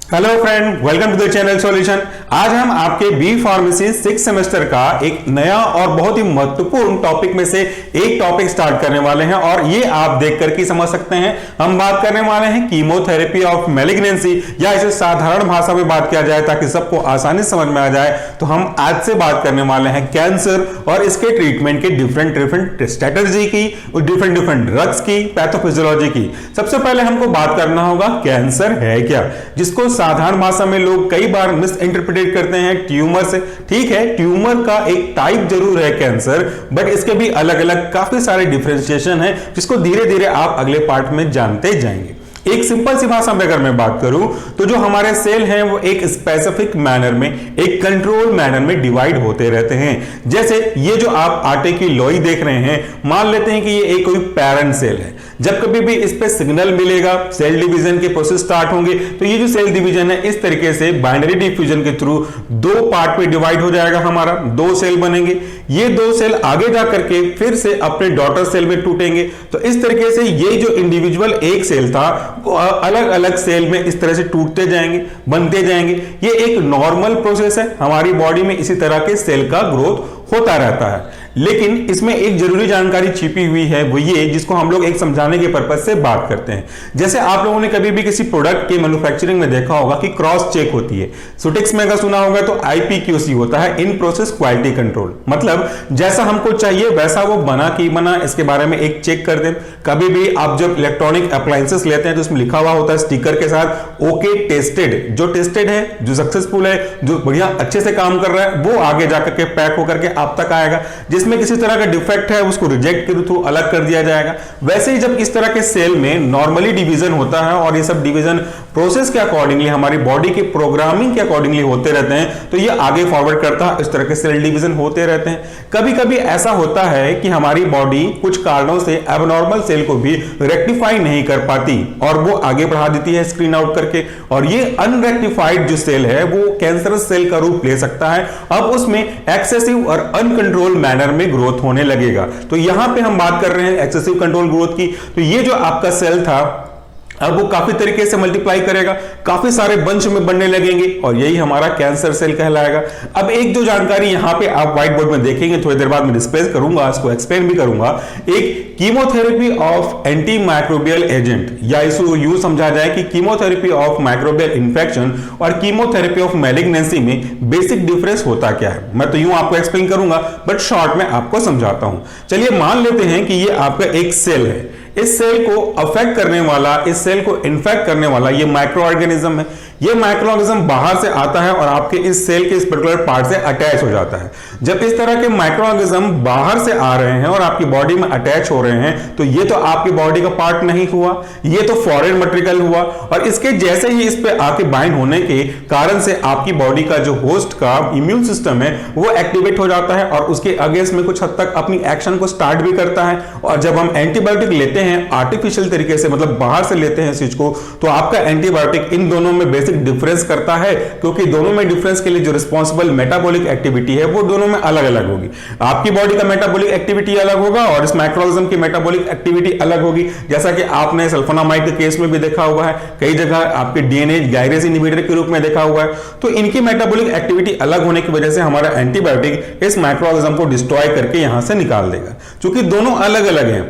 Hello friend, welcome to the channel solution. आज हम आपके बी फार्मेसी 6 सेमेस्टर का एक नया और बहुत ही महत्वपूर्ण टॉपिक में से एक टॉपिक स्टार्ट करने वाले हैं और ये आप देख करके समझ सकते हैं। हम बात करने वाले हैं कीमोथेरेपी ऑफ मैलिग्नेंसी, या इसे साधारण भाषा में बात किया जाए ताकि सबको आसानी समझ में आ जाए तो हम आज से बात करने वाले हैं कैंसर और इसके ट्रीटमेंट के डिफरेंट स्ट्रेटजी की, डिफरेंट ड्रग्स की, पैथोफिजियोलॉजी की। सबसे पहले हमको बात करना होगा कैंसर है क्या, जिसको साधारण भाषा में लोग कई बार मिस इंटरप्रिटेट करते हैं ट्यूमर से। ठीक है, ट्यूमर का एक टाइप जरूर है कैंसर, बट इसके भी अलग अलग काफी सारे डिफरेंशिएशन है जिसको धीरे धीरे आप अगले पार्ट में जानते जाएंगे। एक सिंपल सी भाषा में अगर मैं बात करूं तो जो हमारे सेल हैं वो एक स्पेसिफिक मैनर में, एक कंट्रोल मैनर में डिवाइड होते रहते हैं। जैसे ये जो आप आटे की लोई देख रहे हैं, मान लेते हैं कि ये एक कोई पैरेंट सेल है। जब कभी भी इस पे सिग्नल मिलेगा, सेल डिवीजन के प्रोसेस स्टार्ट होंगे, तो ये जो सेल डिवीजन है इस तरीके से बाइनरी डिफ्यूजन के थ्रू दो पार्ट में डिवाइड हो जाएगा। हमारा दो सेल बनेंगे, ये दो सेल आगे जाकर के फिर से अपने डॉटर सेल में टूटेंगे। तो इस तरीके से ये जो इंडिविजुअल एक सेल था वो अलग अलग सेल में इस तरह से टूटते जाएंगे, बनते जाएंगे। ये एक नॉर्मल प्रोसेस है, हमारी बॉडी में इसी तरह के सेल का ग्रोथ होता रहता है। लेकिन इसमें एक जरूरी जानकारी छिपी हुई है, वो ये जिसको हम लोग एक समझाने के पर्पज से बात करते हैं। जैसे आप लोगों ने कभी भी किसी प्रोडक्ट के मैन्युफैक्चरिंग में देखा होगा कि क्रॉस चेक होती है। सुटिक्स में अगर सुना होगा तो IPQC होता है, इन प्रोसेस क्वालिटी कंट्रोल। मतलब जैसा हमको चाहिए वैसा वो बना कि बना, इसके बारे में एक चेक कर दें। कभी भी आप जब इलेक्ट्रॉनिक अप्लायंसेस लेते हैं तो उसमें लिखा हुआ होता है स्टिकर के साथ ओके टेस्टेड। जो टेस्टेड है, जो सक्सेसफुल है, जो बढ़िया अच्छे से काम कर रहा है, वो आगे जाकर के पैक होकर के आप तक आएगा। जिसमें किसी तरह का डिफेक्ट है उसको रिजेक्ट के थ्रू अलग कर दिया जाएगा। वैसे ही जब इस तरह के सेल में नॉर्मली डिवीजन होता है और ये सब डिवीजन प्रोसेस के अकॉर्डिंगली, हमारी बॉडी के प्रोग्रामिंग के अकॉर्डिंगली होते रहते हैं, तो ये आगे फॉरवर्ड करता है। इस तरह के सेल डिवीजन होते रहते हैं। कभी कभी ऐसा होता है कि हमारी बॉडी कुछ कारणों से एबनॉर्मल सेल को भी रेक्टिफाई नहीं कर पाती और वो आगे बढ़ा देती है स्क्रीन आउट करके, और ये अनरेक्टिफाइड जो सेल है वो कैंसरस सेल का रूप ले सकता है। अब उसमें एक्सेसिव और अनकंट्रोल मैनर में ग्रोथ होने लगेगा। तो यहां पे हम बात कर रहे हैं एक्सेसिव कंट्रोल ग्रोथ की। तो ये जो आपका सेल था अब वो काफी तरीके से मल्टीप्लाई करेगा, काफी सारे बंच में बनने लगेंगे और यही हमारा कैंसर सेल कहलाएगा। अब एक जो जानकारी यहां पे आप व्हाइट बोर्ड में देखेंगे, थोड़ी देर बाद मैं डिस्प्ले करूंगा, इसको एक्सप्लेन भी करूंगा। एक chemotherapy of anti microbial agent, या इसको यूं समझा जाए कि कीमोथेरेपी ऑफ माइक्रोबियल इंफेक्शन और कीमोथेरेपी ऑफ मैलिग्नेंसी में बेसिक डिफरेंस होता क्या है, मैं तो यूं आपको एक्सप्लेन करूंगा, बट शॉर्ट में आपको समझाता हूं। चलिए मान लेते हैं कि ये आपका एक सेल है। इस सेल को अफेक्ट करने वाला, इस सेल को इन्फेक्ट करने वाला ये माइक्रो ऑर्गेनिज्म है। ये माइक्रो ऑर्गेनिज्म बाहर से आता है और आपके इस सेल के इस पर्टिकुलर पार्ट से अटैच हो जाता है। जब इस तरह के माइक्रो ऑर्गेनिज्म बाहर से आ रहे हैं और आपकी बॉडी में अटैच हो रहे हैं, तो ये तो आपकी बॉडी का पार्ट नहीं हुआ, ये तो फॉरेन मटेरियल हुआ। और इसके जैसे ही इस पे आके बाइंड होने के कारण से आपकी बॉडी का जो होस्ट का इम्यून सिस्टम है वो एक्टिवेट हो जाता है और उसके अगेंस्ट में कुछ हद तक अपनी एक्शन को स्टार्ट भी करता है। और जब हम एंटीबायोटिक लेते हैं आर्टिफिशियल तरीके से, मतलब बाहर से लेते हैं चीज को, तो आपका एंटीबायोटिक इन दोनों में बेसिक डिफरेंस करता है, क्योंकि दोनों में डिफरेंस के लिए जो रिस्पांसिबल मेटाबॉलिक एक्टिविटी है वो दोनों में अलग अलग होगी। आपकी बॉडी का मेटाबॉलिक एक्टिविटी अलग होगा और इस माइक्रोऑर्गेनिज्म की मेटाबॉलिक एक्टिविटी अलग होगी। जैसा कि आपने सल्फोनामाइड के केस में भी देखा हुआ है, कई जगह आपके डीएनए गायरेज इनहिबिटर के रूप में देखा हुआ है। तो इनकी मेटाबॉलिक एक्टिविटी अलग होने की वजह से हमारा एंटीबायोटिक इस माइक्रोऑर्गेनिज्म को डिस्ट्रॉय करके यहां से निकाल देगा। क्योंकि दोनों अलग अलग हैं,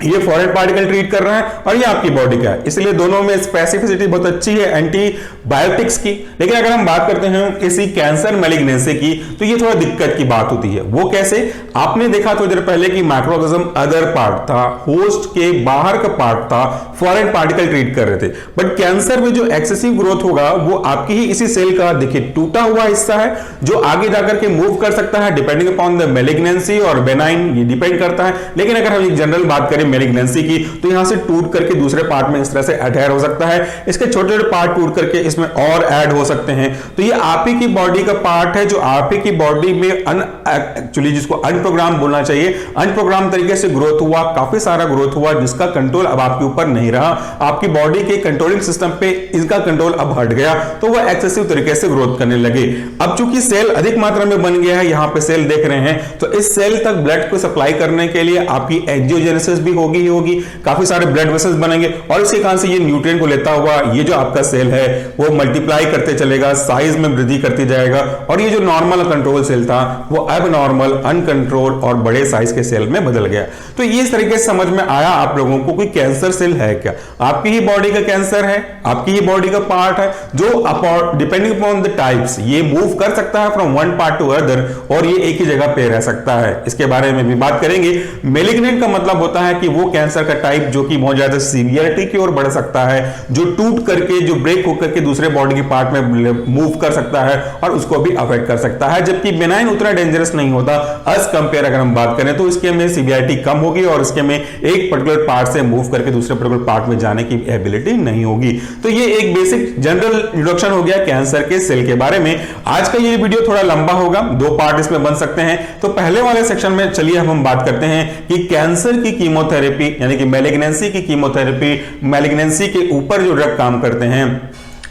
ये फॉरेन पार्टिकल ट्रीट कर रहा है और ये आपकी बॉडी का है, इसलिए दोनों में स्पेसिफिसिटी बहुत अच्छी है एंटीबायोटिक्स की। लेकिन अगर हम बात करते हैं किसी कैंसर मैलिग्नेंसी की, तो ये थोड़ा दिक्कत की बात होती है। वो कैसे? आपने देखा थोड़ी देर पहले कि माइक्रोऑर्गेनिज्म अदर पार्ट था, होस्ट के बाहर का पार्ट था, फॉरेन पार्टिकल ट्रीट कर रहे थे। बट कैंसर में जो एक्सेसिव ग्रोथ होगा वो आपकी ही इसी सेल का देखिए टूटा हुआ हिस्सा है, जो आगे जाकर के मूव कर सकता है डिपेंडिंग अपॉन द मैलिग्नेंसी और बेनाइन, ये डिपेंड करता है। लेकिन अगर हम एक जनरल बात करें मैलिग्नेंसी की, तो यहां से टूट करके दूसरे पार्ट में इस तरह से अटैच हो सकता है। इसके छोटे छोटे पार्ट टूट करके इसमें और ऐड हो सकते हैं। तो ये आप ही की बॉडी का पार्ट है जो आप ही की बॉडी में एक्चुअली जिसको अनप्रोग्राम बोलना चाहिए, अनप्रोग्राम तरीके से ग्रोथ हुआ, काफी सारा ग्रोथ हुआ, जिसका कंट्रोल अब आपके ऊपर नहीं रहा। आपकी बॉडी के कंट्रोलिंग सिस्टम पे इसका कंट्रोल अब हट गया, तो वह एक्सेसिव तरीके से ग्रोथ करने लगे। अब चूंकि सेल अधिक मात्रा में बन गया है, यहां पे सेल देख रहे हैं, तो इस सेल तक ब्लड को सप्लाई करने के लिए आपकी एंजियोजेनेसिस भी होगी ही होगी, काफी सारे ब्लड वेसल्स बनेंगे और इसके कारण से ये न्यूट्रिएंट को लेता हुआ ये जो आपका सेल है वो मल्टीप्लाई करते चलेगा, साइज में वृद्धि करती जाएगा और ये जो नॉर्मल कंट्रोल सेल था वो अब नॉर्मल, अनकंट्रोल और बड़े साइज के सेल में बदल गया। तो ये इस तरीके से समझ में आया आप लोगों को कोई कैंसर सेल है क्या, आपकी ही बॉडी का कैंसर है, आपकी ही बॉडी का पार्ट है जो डिपेंडिंग अपॉन द टाइप्स ये मूव कर सकता है from one part two other और ये एक ही जगह पे रह सकता है। इसके बारे में भी बात करेंगे। मेलिग्नेंट का मतलब होता है कि वो कैंसर का टाइप जो कि बहुत ज्यादा सीवियरिटी की ओर बढ़ सकता है, जो टूट करके, जो ब्रेक होकर के दूसरे बॉडी के पार्ट में मूव कर सकता है और उसको भी अफेक्ट कर सकता है, जबकि बेनाइन उतना डेंजरस नहीं होता एज कंपेयर अगर हम बात करें तो इसके में सीवियरिटी कम होगी और इसके में एक पर्टिकुलर पार्ट से मूव करके दूसरे पर्टिकुलर पार्ट में जाने की एबिलिटी नहीं होगी। तो ये एक बेसिक जनरल इंट्रोडक्शन हो गया कैंसर के सेल के बारे में। आज का ये वीडियो थोड़ा लंबा होगा, 2 पार्ट इसमें बन सकते हैं। तो पहले वाले सेक्शन में चलिए हम बात करते हैं कि कैंसर की कीमोथेरेपी यानी कि मैलिग्नेंसी की कीमोथेरेपी, मैलिग्नेंसी के ऊपर जो ड्रग काम करते हैं,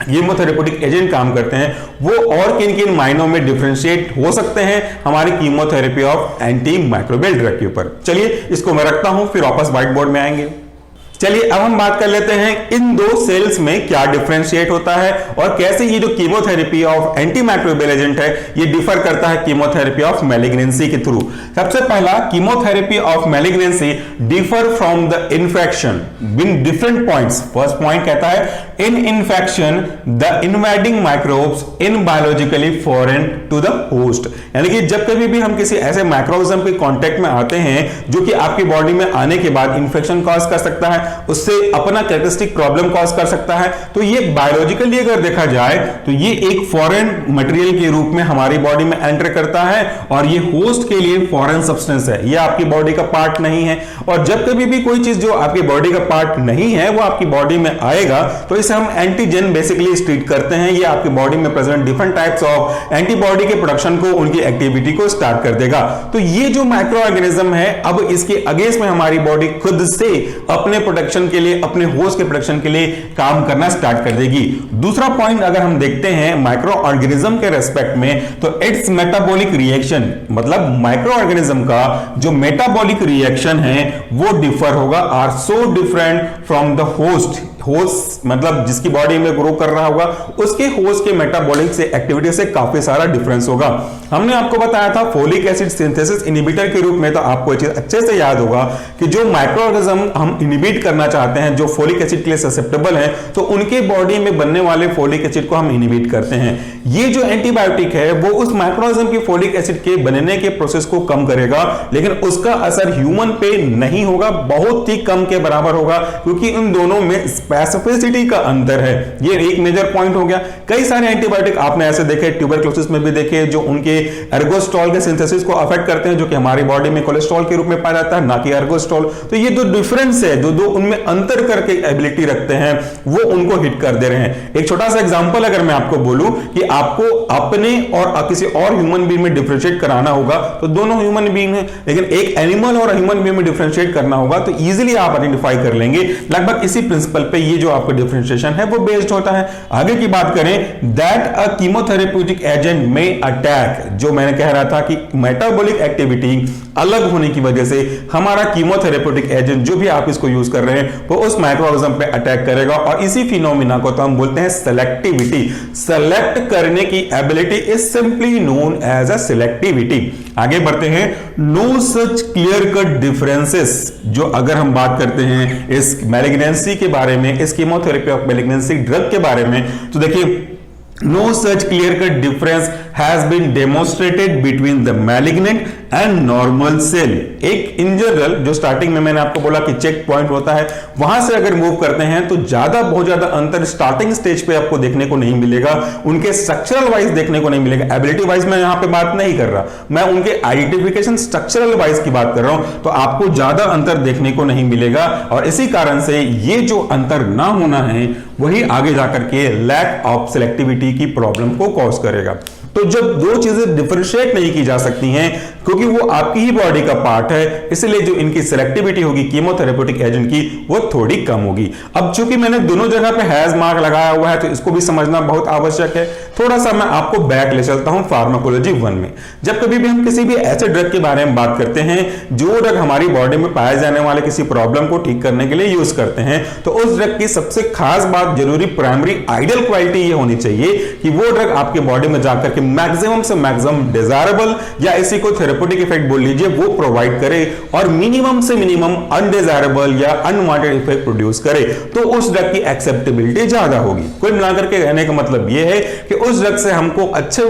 कीमोथेरेप्यूटिक एजेंट काम करते हैं, वो और किन किन मायनों में डिफरेंशिएट हो सकते हैं हमारी chemotherapy of anti microbial drug के ऊपर। चलिए इसको मैं रखता हूं, फिर वापस व्हाइट बोर्ड में आएंगे। चलिए अब हम बात कर लेते हैं इन 2 सेल्स में क्या डिफरेंशिएट होता है और कैसे ये जो chemotherapy of anti microbial agent है ये डिफर करता है कीमोथेरेपी ऑफ मैलिग्नेंसी के थ्रू। सबसे पहला, chemotherapy of malignancy differ from the infection in different points. First point कहता है in infection the invading microbes in biologically foreign to the host, यानी कि जब कभी भी हम किसी ऐसे माइक्रोऑर्गेनिज्म के कांटेक्ट में आते हैं जो कि आपकी बॉडी में आने के बाद इंफेक्शन कॉज कर सकता है, उससे अपना कैरेक्टरिस्टिक प्रॉब्लम कॉज कर सकता है, तो ये बायोलॉजिकली अगर देखा जाए तो ये एक फॉरेन मटेरियल के रूप में हमारी बॉडी में एंटर करता है और ये होस्ट के लिए फॉरेन सब्सटेंस है, ये आपकी बॉडी का पार्ट नहीं है। और जब कभी भी कोई चीज जो आपकी बॉडी का पार्ट नहीं है वो आपकी बॉडी में आएगा तो इसे हम एंटीजन बेसिकली ट्रीट करते हैं। ये आपकी बॉडी में present different types of antibody के प्रोडक्शन को, उनकी एक्टिविटी को स्टार्ट कर देगा। तो ये जो माइक्रो ऑर्गेनिज्म है अब इसके अगेंस्ट में हमारी बॉडी खुद से अपने प्रोटेक्शन के लिए, अपने होस्ट के प्रोटेक्शन के लिए काम करना स्टार्ट कर देगी। दूसरा पॉइंट अगर हम देखते हैं माइक्रो ऑर्गेनिज्म के रेस्पेक्ट में तो इट्स मेटाबॉलिक रिएक्शन, मतलब माइक्रो ऑर्गेनिज्म का जो मेटाबॉलिक रिएक्शन है वो डिफर होगा, are so different from the host. Host मतलब जिसकी बॉडी में ग्रो कर रहा होगा उसके होस्ट के मेटाबॉलिक से एक्टिविटी से काफी सारा डिफरेंस होगा। हमने आपको बताया था फोलिक एसिड सिंथेसिस इनहिबिटर के रूप में, तो आपको ये चीज अच्छे से याद होगा कि जो माइक्रो ऑर्गेनिज्म हम इनहिबिट करना चाहते हैं, जो फोलिक एसिड के लिए ससेप्टेबल है, तो उनके बॉडी में बनने वाले फोलिक एसिड को हम इनहिबिट करते हैं। ये जो एंटीबायोटिक है वो उस माइक्रो ऑर्गेनिज्म की फोलिक एसिड के बनने के प्रोसेस को कम करेगा, लेकिन उसका असर ह्यूमन पे नहीं होगा, बहुत ही कम के बराबर होगा, क्योंकि इन दोनों में स्पेसिफिसिटी का अंतर है। ये एक मेजर पॉइंट हो गया। कई सारे एंटीबायोटिक आपने ऐसे देखे, ट्यूबरक्लोसिस में भी देखे, जो उनके एर्गोस्टॉल के सिंथेसिस को अफेक्ट करते हैं, जो कि हमारी बॉडी में कोलेस्ट्रॉल के रूप में पाया जाता है, ना कि एर्गोस्टॉल। तो ये जो डिफरेंस है, जो दो उनमें अंतर करके एबिलिटी रखते हैं, वो उनको हिट कर दे रहे हैं। एक छोटा सा एग्जांपल अगर मैं आपको बोलूं कि आपको अपने और किसी और ह्यूमन बीइंग में डिफरेंशिएट कराना होगा, तो दोनों ह्यूमन बीइंग हैं, लेकिन एक एनिमल और ह्यूमन बीइंग में डिफरेंशिएट करना होगा तो इजीली आप आइडेंटिफाई कर लेंगे। लगभग इसी प्रिंसिपल पे ये जो आपका डिफरेंशिएशन है वो बेस्ड होता है। आगे की बात करें, दैट अ कीमोथेरेप्यूटिक एजेंट में अटैक, जो मैंने कह रहा था कि मेटाबॉलिक एक्टिविटी अलग होने की वजह से हमारा कीमोथेरेप्यूटिक एजेंट जो भी आप इसको यूज कर रहे हैं वो उस माइक्रोऑर्गेनिज्म पे अटैक करेगा, और इसी फिनोमिना को तो हम बोलते हैं सेलेक्टिविटी। सेलेक्ट करने की ability is simply known as a selectivity. आगे बढ़ते हैं, no such clear cut differences, जो अगर हम बात करते हैं इस मैलिग्नेंसी के बारे में, इस कीमोथेरेपी ऑफ मैलिग्नेंसी ड्रग के बारे में, तो देखिए no such clear cut difference has been demonstrated between the malignant and normal cell। एक इन जनरल जो स्टार्टिंग में मैंने आपको बोला कि चेक पॉइंट होता है, वहां से अगर मूव करते हैं तो बहुत ज्यादा अंतर स्टार्टिंग स्टेज पे आपको देखने को नहीं मिलेगा, उनके स्ट्रक्चरल वाइज देखने को नहीं मिलेगा। एबिलिटी वाइज मैं यहां पे बात नहीं कर रहा, मैं उनके आइडेंटिफिकेशन स्ट्रक्चरल वाइज की बात कर रहा हूं, तो आपको ज्यादा अंतर देखने को नहीं मिलेगा। और इसी कारण से ये जो अंतर ना होना है वही आगे जाकर के लैक ऑफ सिलेक्टिविटी की प्रॉब्लम को कॉज करेगा। तो जब दो चीजें डिफरेंशिएट नहीं की जा सकती हैं क्योंकि वो आपकी ही बॉडी का पार्ट है, इसलिए जो इनकी सिलेक्टिविटी होगी कीमोथेरेप्यूटिक एजेंट की वो थोड़ी कम होगी। अब चूंकि मैंने दोनों जगह पे हैज मार्क लगाया हुआ है तो इसको भी समझना बहुत आवश्यक है। थोड़ा सा मैं आपको बैक ले चलता हूं फार्माकोलॉजी 1 में। जब कभी भी हम किसी भी ऐसे ड्रग के बारे में बात करते हैं जो ड्रग हमारी बॉडी में पाए जाने वाले किसी प्रॉब्लम को ठीक करने के लिए यूज करते हैं, तो उस ड्रग की सबसे खास बात, जरूरी प्राइमरी आइडियल क्वालिटी ये होनी चाहिए कि वो ड्रग आपके बॉडी में जाकर के मैक्सिमम से मैक्सिमम डिजायरेबल या इसी को थेरेप्यूटिक इफेक्ट बोल लीजिए वो प्रोवाइड करे और मिनिमम से मिनिमम अनडिजायरेबल या अनवांटेड इफेक्ट प्रोड्यूस करे, तो उस ड्रग की एक्सेप्टेबिलिटी ज्यादा होगी। कुल मिलाकर के कहने का मतलब यह है कि उस ड्रग से हमको अच्छे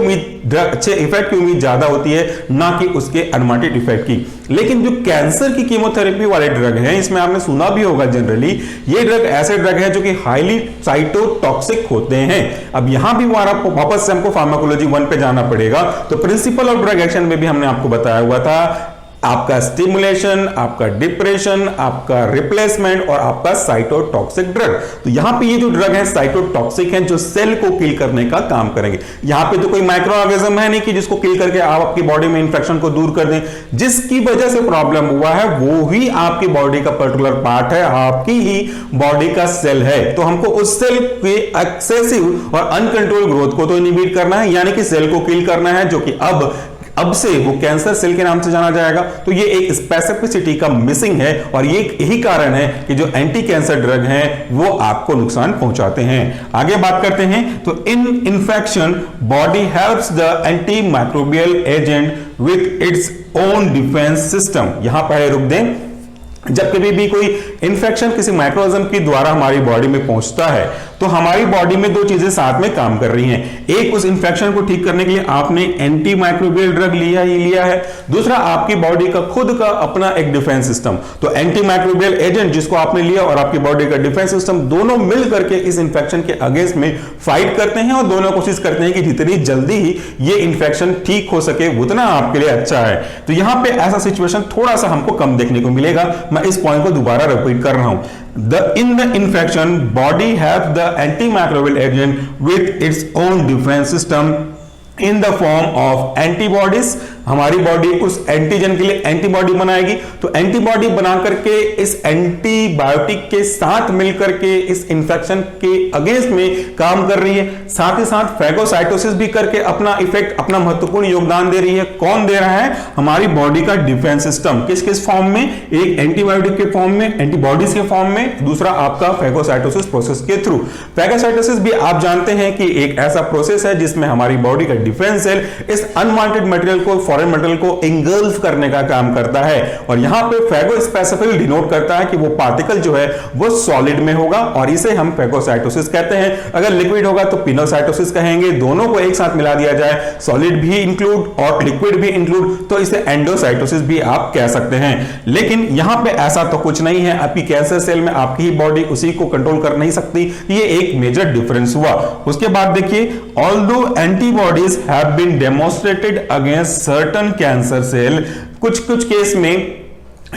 इफेक्ट की उम्मीद ज्यादा होती है, ना कि उसके अनवांटेड इफेक्ट की। लेकिन जो कैंसर की कीमोथेरेपी वाले ड्रग हैं, इसमें आपने सुना भी होगा जनरली, ये ड्रग ऐसे ड्रग है जो कि हाईली साइटोटॉक्सिक होते हैं। अब यहां भी वापस से हमको फार्माकोलॉजी 1 पे जाना पड़ेगा। तो प्रिंसिपल ऑफ ड्रग एक्शन में भी हमने आपको बताया हुआ था आपका स्टिमुलेशन, आपका डिप्रेशन, आपका रिप्लेसमेंट और आपका साइटोटॉक्सिक ड्रग। तो यहां पे ये जो ड्रग है साइटोटॉक्सिक हैं, जो सेल को किल करने का काम करेंगे। यहां पे तो कोई माइक्रो ऑर्गेनिज्म है नहीं कि जिसको किल करके आप आपकी बॉडी में इंफेक्शन को दूर कर दें। जिसकी वजह से प्रॉब्लम हुआ है वो ही आपकी बॉडी का पर्टिकुलर पार्ट है, आपकी ही बॉडी का सेल है। तो हमको उस सेल के एक्सेसिव और अनकंट्रोल ग्रोथ को तो इनहिबिट करना है, यानी कि सेल को किल करना है, जो कि अब से वो कैंसर सेल के नाम से जाना जाएगा। तो ये एक स्पेसिफिसिटी का मिसिंग है और ये यही कारण है कि जो एंटी कैंसर ड्रग हैं वो आपको नुकसान पहुंचाते हैं। आगे बात करते हैं तो in infection body helps the anti microbial agent with its own defence system. यहां पर रुक दें। जब कभी भी कोई इंफेक्शन किसी माइक्रोऑर्गेनिज्म के द्वारा हमारी बॉडी में पहुंचता है तो हमारी बॉडी में दो चीजें साथ में काम कर रही हैं। एक, उस इंफेक्शन को ठीक करने के लिए आपने एंटी माइक्रोबियल ड्रग लिया ही लिया है। दूसरा, आपकी बॉडी का खुद का अपना एक डिफेंस सिस्टम। तो एंटी माइक्रोबियल एजेंट जिसको आपने लिया और आपकी बॉडी का डिफेंस सिस्टम दोनों मिल करके इस इंफेक्शन के अगेंस्ट में फाइट करते हैं और दोनों कोशिश करते हैं कि जितनी जल्दी ही ये इंफेक्शन ठीक हो सके उतना आपके लिए अच्छा है। तो यहां पे ऐसा सिचुएशन थोड़ा सा हमको कम देखने को मिलेगा। मैं इस पॉइंट को दोबारा रिपीट कर रहा हूं। In the infection, body has the antimicrobial agent with its own defense system in the form of antibodies। हमारी बॉडी उस एंटीजन के लिए एंटीबॉडी बनाएगी। तो एंटीबॉडी बना करके इस एंटीबायोटिक के साथ मिलकर के इस इंफेक्शन के अगेंस्ट में काम कर रही है। साथ ही साथ फैगोसाइटोसिस भी करके अपना इफेक्ट, अपना महत्वपूर्ण योगदान दे रही है। कौन दे रहा है? हमारी बॉडी का डिफेंस सिस्टम। किस किस फॉर्म में? एक एंटीबायोटिक के फॉर्म में, एंटीबॉडीज के फॉर्म में, दूसरा आपका फैगोसाइटोसिस प्रोसेस के थ्रू। फैगोसाइटोसिस भी आप जानते हैं कि एक ऐसा प्रोसेस है जिसमें हमारी बॉडी का डिफेंस सेल इस अनवांटेड मटेरियल को, फॉरेन मटेरियल को इंगल्फ करने का काम करता है। और यहां पे फैगो स्पेसिफिकली डिनोट करता है कि वो पार्टिकल जो है वो सॉलिड में होगा और इसे हम फैगोसाइटोसिस कहते हैं। अगर लिक्विड होगा तो पिनोसाइटोसिस कहेंगे। दोनों को एक साथ मिला दिया जाए, सॉलिड भी इंक्लूड और लिक्विड भी इंक्लूड, तो इसे एंडोसाइटोसिस भी आप कह सकते हैं। लेकिन यहां पे ऐसा तो कुछ नहीं है। आपकी कैंसर सेल में आपकी ही बॉडी उसी को कंट्रोल कर नहीं सकती। ये एक मेजर डिफरेंस हुआ। उसके बाद देखिए, although antibodies have been demonstrated against certain cancer cell. कुछ केस में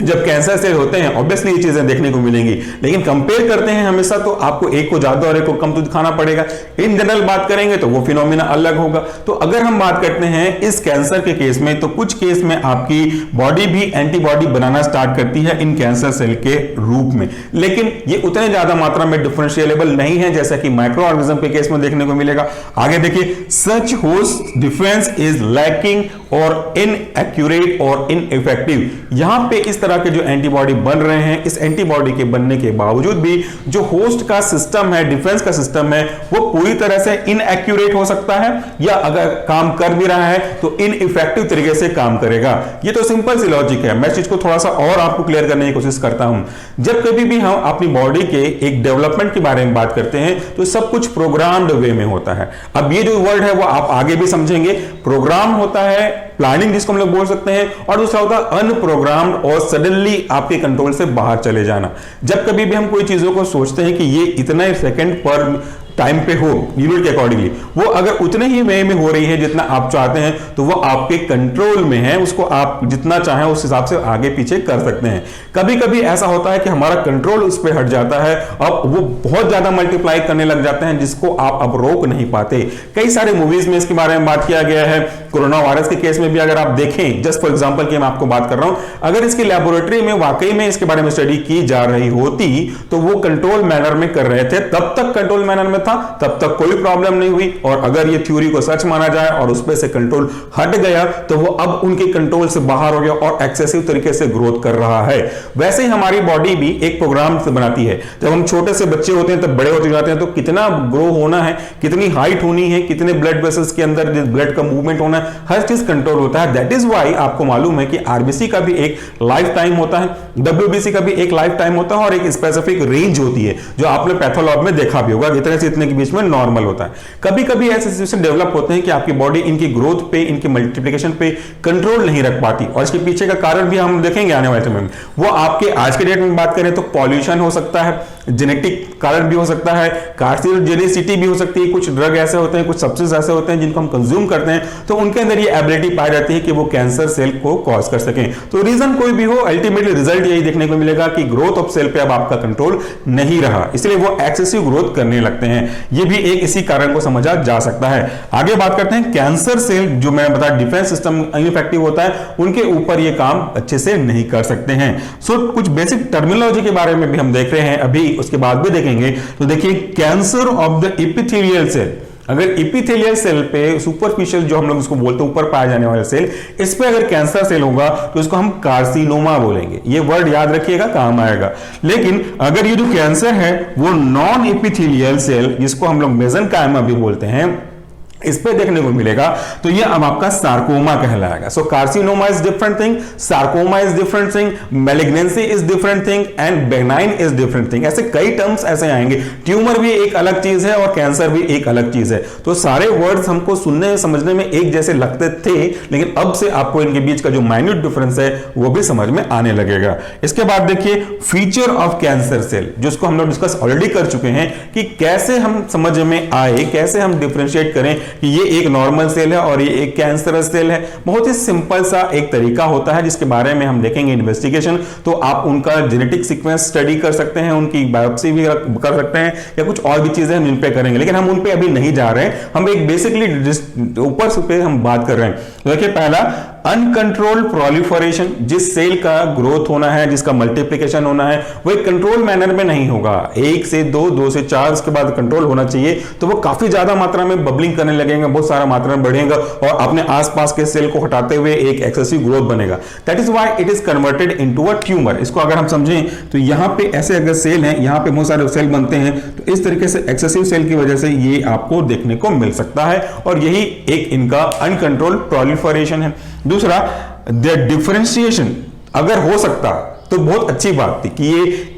जब कैंसर सेल होते हैं ऑब्वियसली ये चीजें देखने को मिलेंगी, लेकिन कंपेयर करते हैं हमेशा तो आपको एक को ज्यादा और एक को कम तो दिखाना पड़ेगा। इन जनरल बात करेंगे तो वो फिनोमिना अलग होगा। तो अगर हम बात करते हैं इस कैंसर के केस में, तो कुछ केस में आपकी बॉडी भी एंटीबॉडी बनाना स्टार्ट करती है इन कैंसर सेल के रूप में, लेकिन ये उतने ज्यादा मात्रा में डिफरेंशिएबल नहीं है जैसा कि माइक्रो ऑर्गेनिज्म के केस में देखने को मिलेगा। आगे देखिए, सच होस्ट डिफेंस इज लैकिंग और इनएक्यूरेट और इनइफेक्टिव। यहां पे इस तरह के जो एंटीबॉडी बन रहे हैं, इस एंटीबॉडी के बनने के बावजूद भी जो होस्ट का सिस्टम है, डिफेंस का सिस्टम है, वो पूरी तरह से इनएक्यूरेट हो सकता है या अगर काम कर भी रहा है तो इनइफेक्टिव तरीके से काम करेगा। ये तो सिंपल सी लॉजिक है। मैं इस चीज को थोड़ा सा और आपको क्लियर करने की कोशिश करता हूं। जब कभी भी हम अपनी बॉडी के एक डेवलपमेंट के बारे में बात करते हैं तो सब कुछ प्रोग्राम्ड वे में होता है। अब ये जो वर्ड है वो आप आगे भी समझेंगे। प्रोग्राम होता है, प्लानिंग जिसको हम लोग बोल सकते हैं, और दूसरा होता है अनप्रोग्राम्ड और सडनली आपके कंट्रोल से बाहर चले जाना। जब कभी भी हम कोई चीजों को सोचते हैं कि ये इतने सेकंड पर टाइम पे हो यूनिट के अकॉर्डिंगली, वो अगर उतने ही वे में हो रही है जितना आप चाहते हैं तो वो आपके कंट्रोल में है, उसको आप जितना चाहें उस हिसाब से आगे पीछे कर सकते हैं। कभी कभी ऐसा होता है कि हमारा कंट्रोल उस पर हट जाता है, अब वो बहुत ज्यादा मल्टीप्लाई करने लग जाते हैं जिसको आप अब रोक नहीं पाते। कई सारे मूवीज में इसके बारे में बात किया गया है। कोरोना वायरस के केस में भी अगर आप देखें, जस्ट फॉर एग्जांपल की मैं आपको बात कर रहा हूं, अगर इसकी लेबोरेटरी में वाकई में इसके बारे में स्टडी की जा रही होती तो वो कंट्रोल मैनर में कर रहे थे, तब तक कंट्रोल मैनर में था, तब तक कोई प्रॉब्लम नहीं हुई। और अगर ये थ्योरी को सच माना जाए और उस पे से कंट्रोल हट गया तो वो अब उनके कंट्रोल से बाहर हो गया और एक्सेसिव तरीके से ग्रोथ कर रहा है। वैसे ही हमारी बॉडी भी एक प्रोग्राम से बनाती है। जब हम छोटे से बच्चे होते हैं तब बड़े होते जाते हैं तो कितना ग्रो होना है, कितनी हाइट होनी है, कितने ब्लड वेसल्स के अंदर ब्लड का मूवमेंट होना है, हर चीज कंट्रोल होता है। दैट इज व्हाई आपको मालूम है कि आरबीसी का भी एक लाइफ टाइम होता है, डब्ल्यूबीसी का भी एक लाइफ टाइम होता है और एक स्पेसिफिक रेंज होती है जो आपने पैथोलॉजी में देखा भी होगा, इतने से इतने के बीच में नॉर्मल होता है। कभी कभी ऐसे सिचुएशन डेवलप होते हैं कि आपकी बॉडी इनकी ग्रोथ पे, इनकी मल्टीप्लिकेशन पे कंट्रोल नहीं रख पाती और इसके पीछे का कारण भी हम देखेंगे आने वाले समय में। वो आपके आज के डेट में बात करें तो पॉल्यूशन हो सकता है, जेनेटिक कारण भी हो सकता है, कार्सिनोजेनिसिटी भी हो सकती है। कुछ ड्रग ऐसे होते हैं, कुछ सब्सटेंस ऐसे होते हैं जिनको हम कंज्यूम करते हैं तो उनके अंदर ये एबिलिटी पाई जाती है कि वो कैंसर सेल को कॉज कर सकें। तो रीजन कोई भी हो, अल्टीमेटली रिजल्ट यही देखने को मिलेगा कि ग्रोथ ऑफ सेल पे अब आपका कंट्रोल नहीं रहा, इसलिए वो एक्सेसिव ग्रोथ करने लगते हैं। ये भी एक इसी कारण को समझा जा सकता है। आगे बात करते हैं कैंसर सेल, जो मैंने बताया डिफेंस सिस्टम इनइफेक्टिव होता है, उनके ऊपर ये काम अच्छे से नहीं कर सकते हैं। सो कुछ बेसिक टर्मिनोलॉजी के बारे में भी हम देख रहे हैं, अभी उसके बाद भी देखेंगे। तो देखिए, cancer of the epithelial cell, अगर एपिथेलियल सेल पे सुपरफिशियल जो हम लोग इसको बोलते हैं ऊपर पाया जाने वाला सेल, इस पे अगर कैंसर सेल होगा तो इसको हम कार्सिनोमा बोलेंगे। ये वर्ड याद रखिएगा, काम आएगा। लेकिन अगर ये जो कैंसर है वो नॉन एपिथेलियल सेल, जिसको हम लोग मेसेनकाइमा भी बोलते हैं, इस पे देखने को मिलेगा तो ये अब आपका सार्कोमा कहलाएगा। So carcinoma is different thing, sarcoma is different thing, malignancy is different thing and benign is different thing. ऐसे कई टर्म्स ऐसे आएंगे। ट्यूमर भी एक अलग चीज है और कैंसर भी एक अलग चीज है। तो सारे वर्ड्स हमको सुनने समझने में एक जैसे लगते थे, लेकिन अब से आपको इनके बीच का जो माइन्यूट डिफरेंस है वो भी समझ में आने लगेगा। इसके बाद देखिए फीचर ऑफ कैंसर सेल, जिसको हम लोग डिस्कस ऑलरेडी कर चुके हैं कि कैसे हम समझ में आए, कैसे हम डिफरेंशिएट करें कि ये एक नॉर्मल सेल है और ये एक कैंसरस सेल है। बहुत ही सिंपल सा एक तरीका होता है जिसके बारे में हम देखेंगे इन्वेस्टिगेशन। तो आप उनका जेनेटिक सीक्वेंस स्टडी कर सकते हैं, उनकी बायोप्सी भी कर सकते हैं, या कुछ और भी चीजें हम इन पे करेंगे, लेकिन हम उन पे अभी नहीं जा रहे हैं। हम एक बेसिकली ऊपर से हम बात कर रहे हैं। देखिए, पहला अनकंट्रोल्ड प्रोलिफरेशन, जिस सेल का ग्रोथ होना है, जिसका मल्टीप्लिकेशन होना है, वो एक कंट्रोल मैनर में नहीं होगा। 1 से 2, 2 से 4 उसके बाद कंट्रोल होना चाहिए। तो वो काफी ज्यादा मात्रा में बबलिंग करने लगेगा, बहुत सारा मात्रा में बढ़ेगा और अपने आसपास के सेल को हटाते हुए एक एक्सेसिव ग्रोथ बनेगा। That is why it is converted into a tumour. इसको अगर हम समझें तो यहां पे ऐसे अगर सेल हैं, यहां पे बहुत सारे सेल बनते हैं, तो इस तरीके से एक्सेसिव सेल की वजह से ये आपको देखने को मिल सकता है और यही एक इनका अनकंट्रोल्ड प्रोलिफरेशन है। दूसरा, द डिफरेंशिएशन अगर हो सकता तो बहुत अच्छी बात थी कि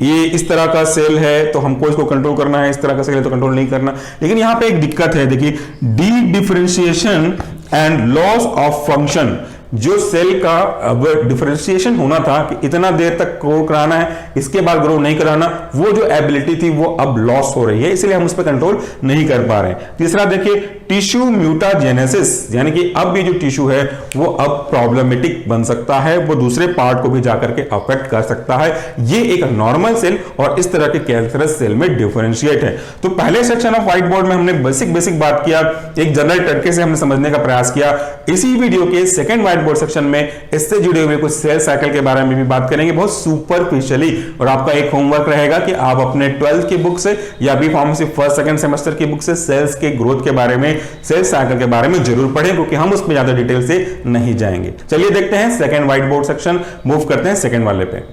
ये इस तरह का सेल है तो हमको इसको कंट्रोल करना है, इस तरह का सेल है तो कंट्रोल नहीं करना। लेकिन यहां पे एक दिक्कत है, देखिए, D differentiation and loss of function. जो सेल का अब डिफरेंशिएशन होना था कि इतना देर तक ग्रो कराना है, इसके बाद ग्रो नहीं कराना, वो जो एबिलिटी थी वो अब लॉस हो रही है, इसलिए हम उस पर कंट्रोल नहीं कर पा रहे हैं। तीसरा देखिए, टिश्यू म्यूटाजेनेसिस, यानी कि अब ये जो टिश्यू है वो अब प्रॉब्लमेटिक बन सकता है, वो दूसरे पार्ट को भी जाकर के अफेक्ट कर सकता है। ये एक नॉर्मल सेल और इस तरह के कैंसरस सेल में डिफरेंशिएट है। तो पहले सेक्शन ऑफ व्हाइट बोर्ड में हमने बेसिक बात किया, एक जनरल तरीके से हमने समझने का प्रयास किया। इसी वीडियो के सेकंड व्हाइट बोर्ड सेक्शन में इससे जुड़े हुए कुछ सेल साइकिल के बारे में भी बात करेंगे, बहुत सुपरफिशियली। और आपका एक होमवर्क रहेगा कि आप अपने 12th की बुक से या B pharmacy first second semester की बुक से सेल्स के ग्रोथ के बारे में, सेल साइकिल के बारे में जरूर पढ़ें, क्योंकि हम उसमें ज्यादा डिटेल से नहीं जाएंगे। चलिए देखते हैं second white board section, move करते हैं सेकंड वाले पे।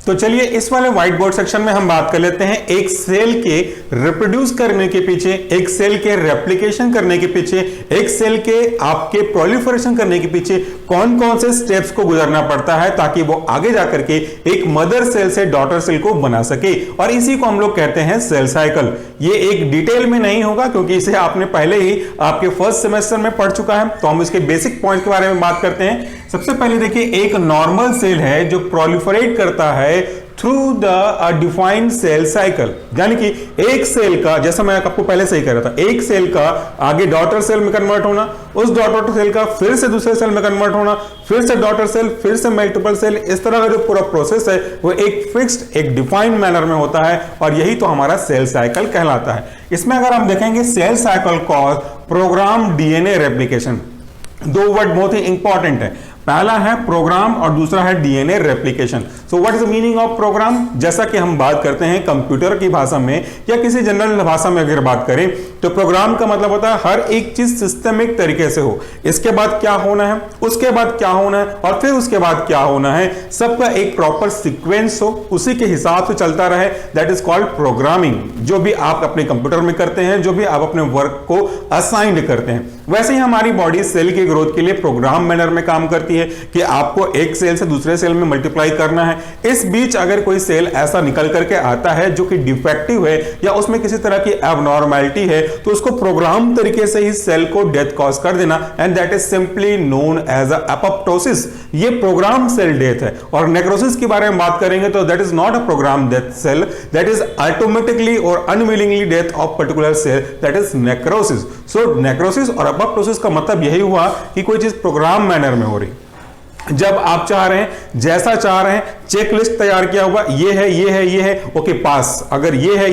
तो चलिए इस वाले व्हाइट बोर्ड सेक्शन में हम बात कर लेते हैं एक सेल के रिप्रोड्यूस करने के पीछे, एक सेल के रेप्लिकेशन करने के पीछे, एक सेल के आपके प्रोलिफरेशन करने के पीछे कौन कौन से स्टेप्स को गुजरना पड़ता है ताकि वो आगे जाकर के एक मदर सेल से डॉटर सेल को बना सके। और इसी को हम लोग कहते हैं सेल साइकिल। ये एक डिटेल में नहीं होगा क्योंकि इसे आपने पहले ही आपके फर्स्ट सेमेस्टर में पढ़ चुका है, तो हम इसके बेसिक पॉइंट के बारे में बात करते हैं। सबसे पहले देखिए, एक नॉर्मल सेल है जो प्रोलिफरेट करता है through the defined cell cycle. यानी कि एक सेल का, जैसा मैं आपको पहले से ही कह रहा था, एक सेल का आगे डॉटर सेल में कन्वर्ट होना, उस डॉटर सेल का फिर से दूसरे सेल में कन्वर्ट होना, फिर से डॉटर सेल, फिर से मल्टीपल सेल, इस तरह का जो पूरा प्रोसेस है वो एक फिक्स्ड, एक डिफाइंड मैनर में होता है और यही तो हमारा सेल साइकिल कहलाता है। इसमें अगर हम देखेंगे cell cycle cause program DNA replication, दो वर्ड बहुत ही इंपॉर्टेंट है, पहला है प्रोग्राम और दूसरा है DNA replication. So what is the meaning of program? जैसा कि हम बात करते हैं कंप्यूटर की भाषा में या किसी जनरल भाषा में अगर बात करें तो प्रोग्राम का मतलब होता है हर एक चीज सिस्टमिक तरीके से हो, इसके बाद क्या होना है, उसके बाद क्या होना है और फिर उसके बाद क्या होना है, सबका एक प्रॉपर सीक्वेंस हो, उसी के हिसाब से चलता रहे, दैट इज कॉल्ड प्रोग्रामिंग। जो भी आप अपने कंप्यूटर में करते हैं, जो भी आप अपने वर्क को असाइंड करते हैं, वैसे ही हमारी बॉडी सेल की ग्रोथ के लिए प्रोग्राम मैनर में काम करती है कि आपको एक सेल से दूसरे सेल में मल्टीप्लाई करना है। इस बीच अगर कोई सेल ऐसा निकल करके आता है जो कि डिफेक्टिव है या उसमें किसी तरह की एबनॉर्मैलिटी है तो उसको प्रोग्राम तरीके से ही सेल को डेथ कॉज कर देना, and that is simply known as apoptosis. ये प्रोग्राम सेल डेथ है। और नेक्रोसिस के बारे में बात करेंगे तो that is not a programme death cell, that is automatically और unwillingly death of particular cell, that is necrosis. So necrosis और अपोप्टोसिस का मतलब यही हुआ कि कोई चीज प्रोग्राम मैनर में हो रही। जब आप चाह रहे हैं, जैसा चाह रहे हैं, चेक लिस्ट तैयार किया हुआ, ये है, ये है, ये है, ओके पास, अगर ये है,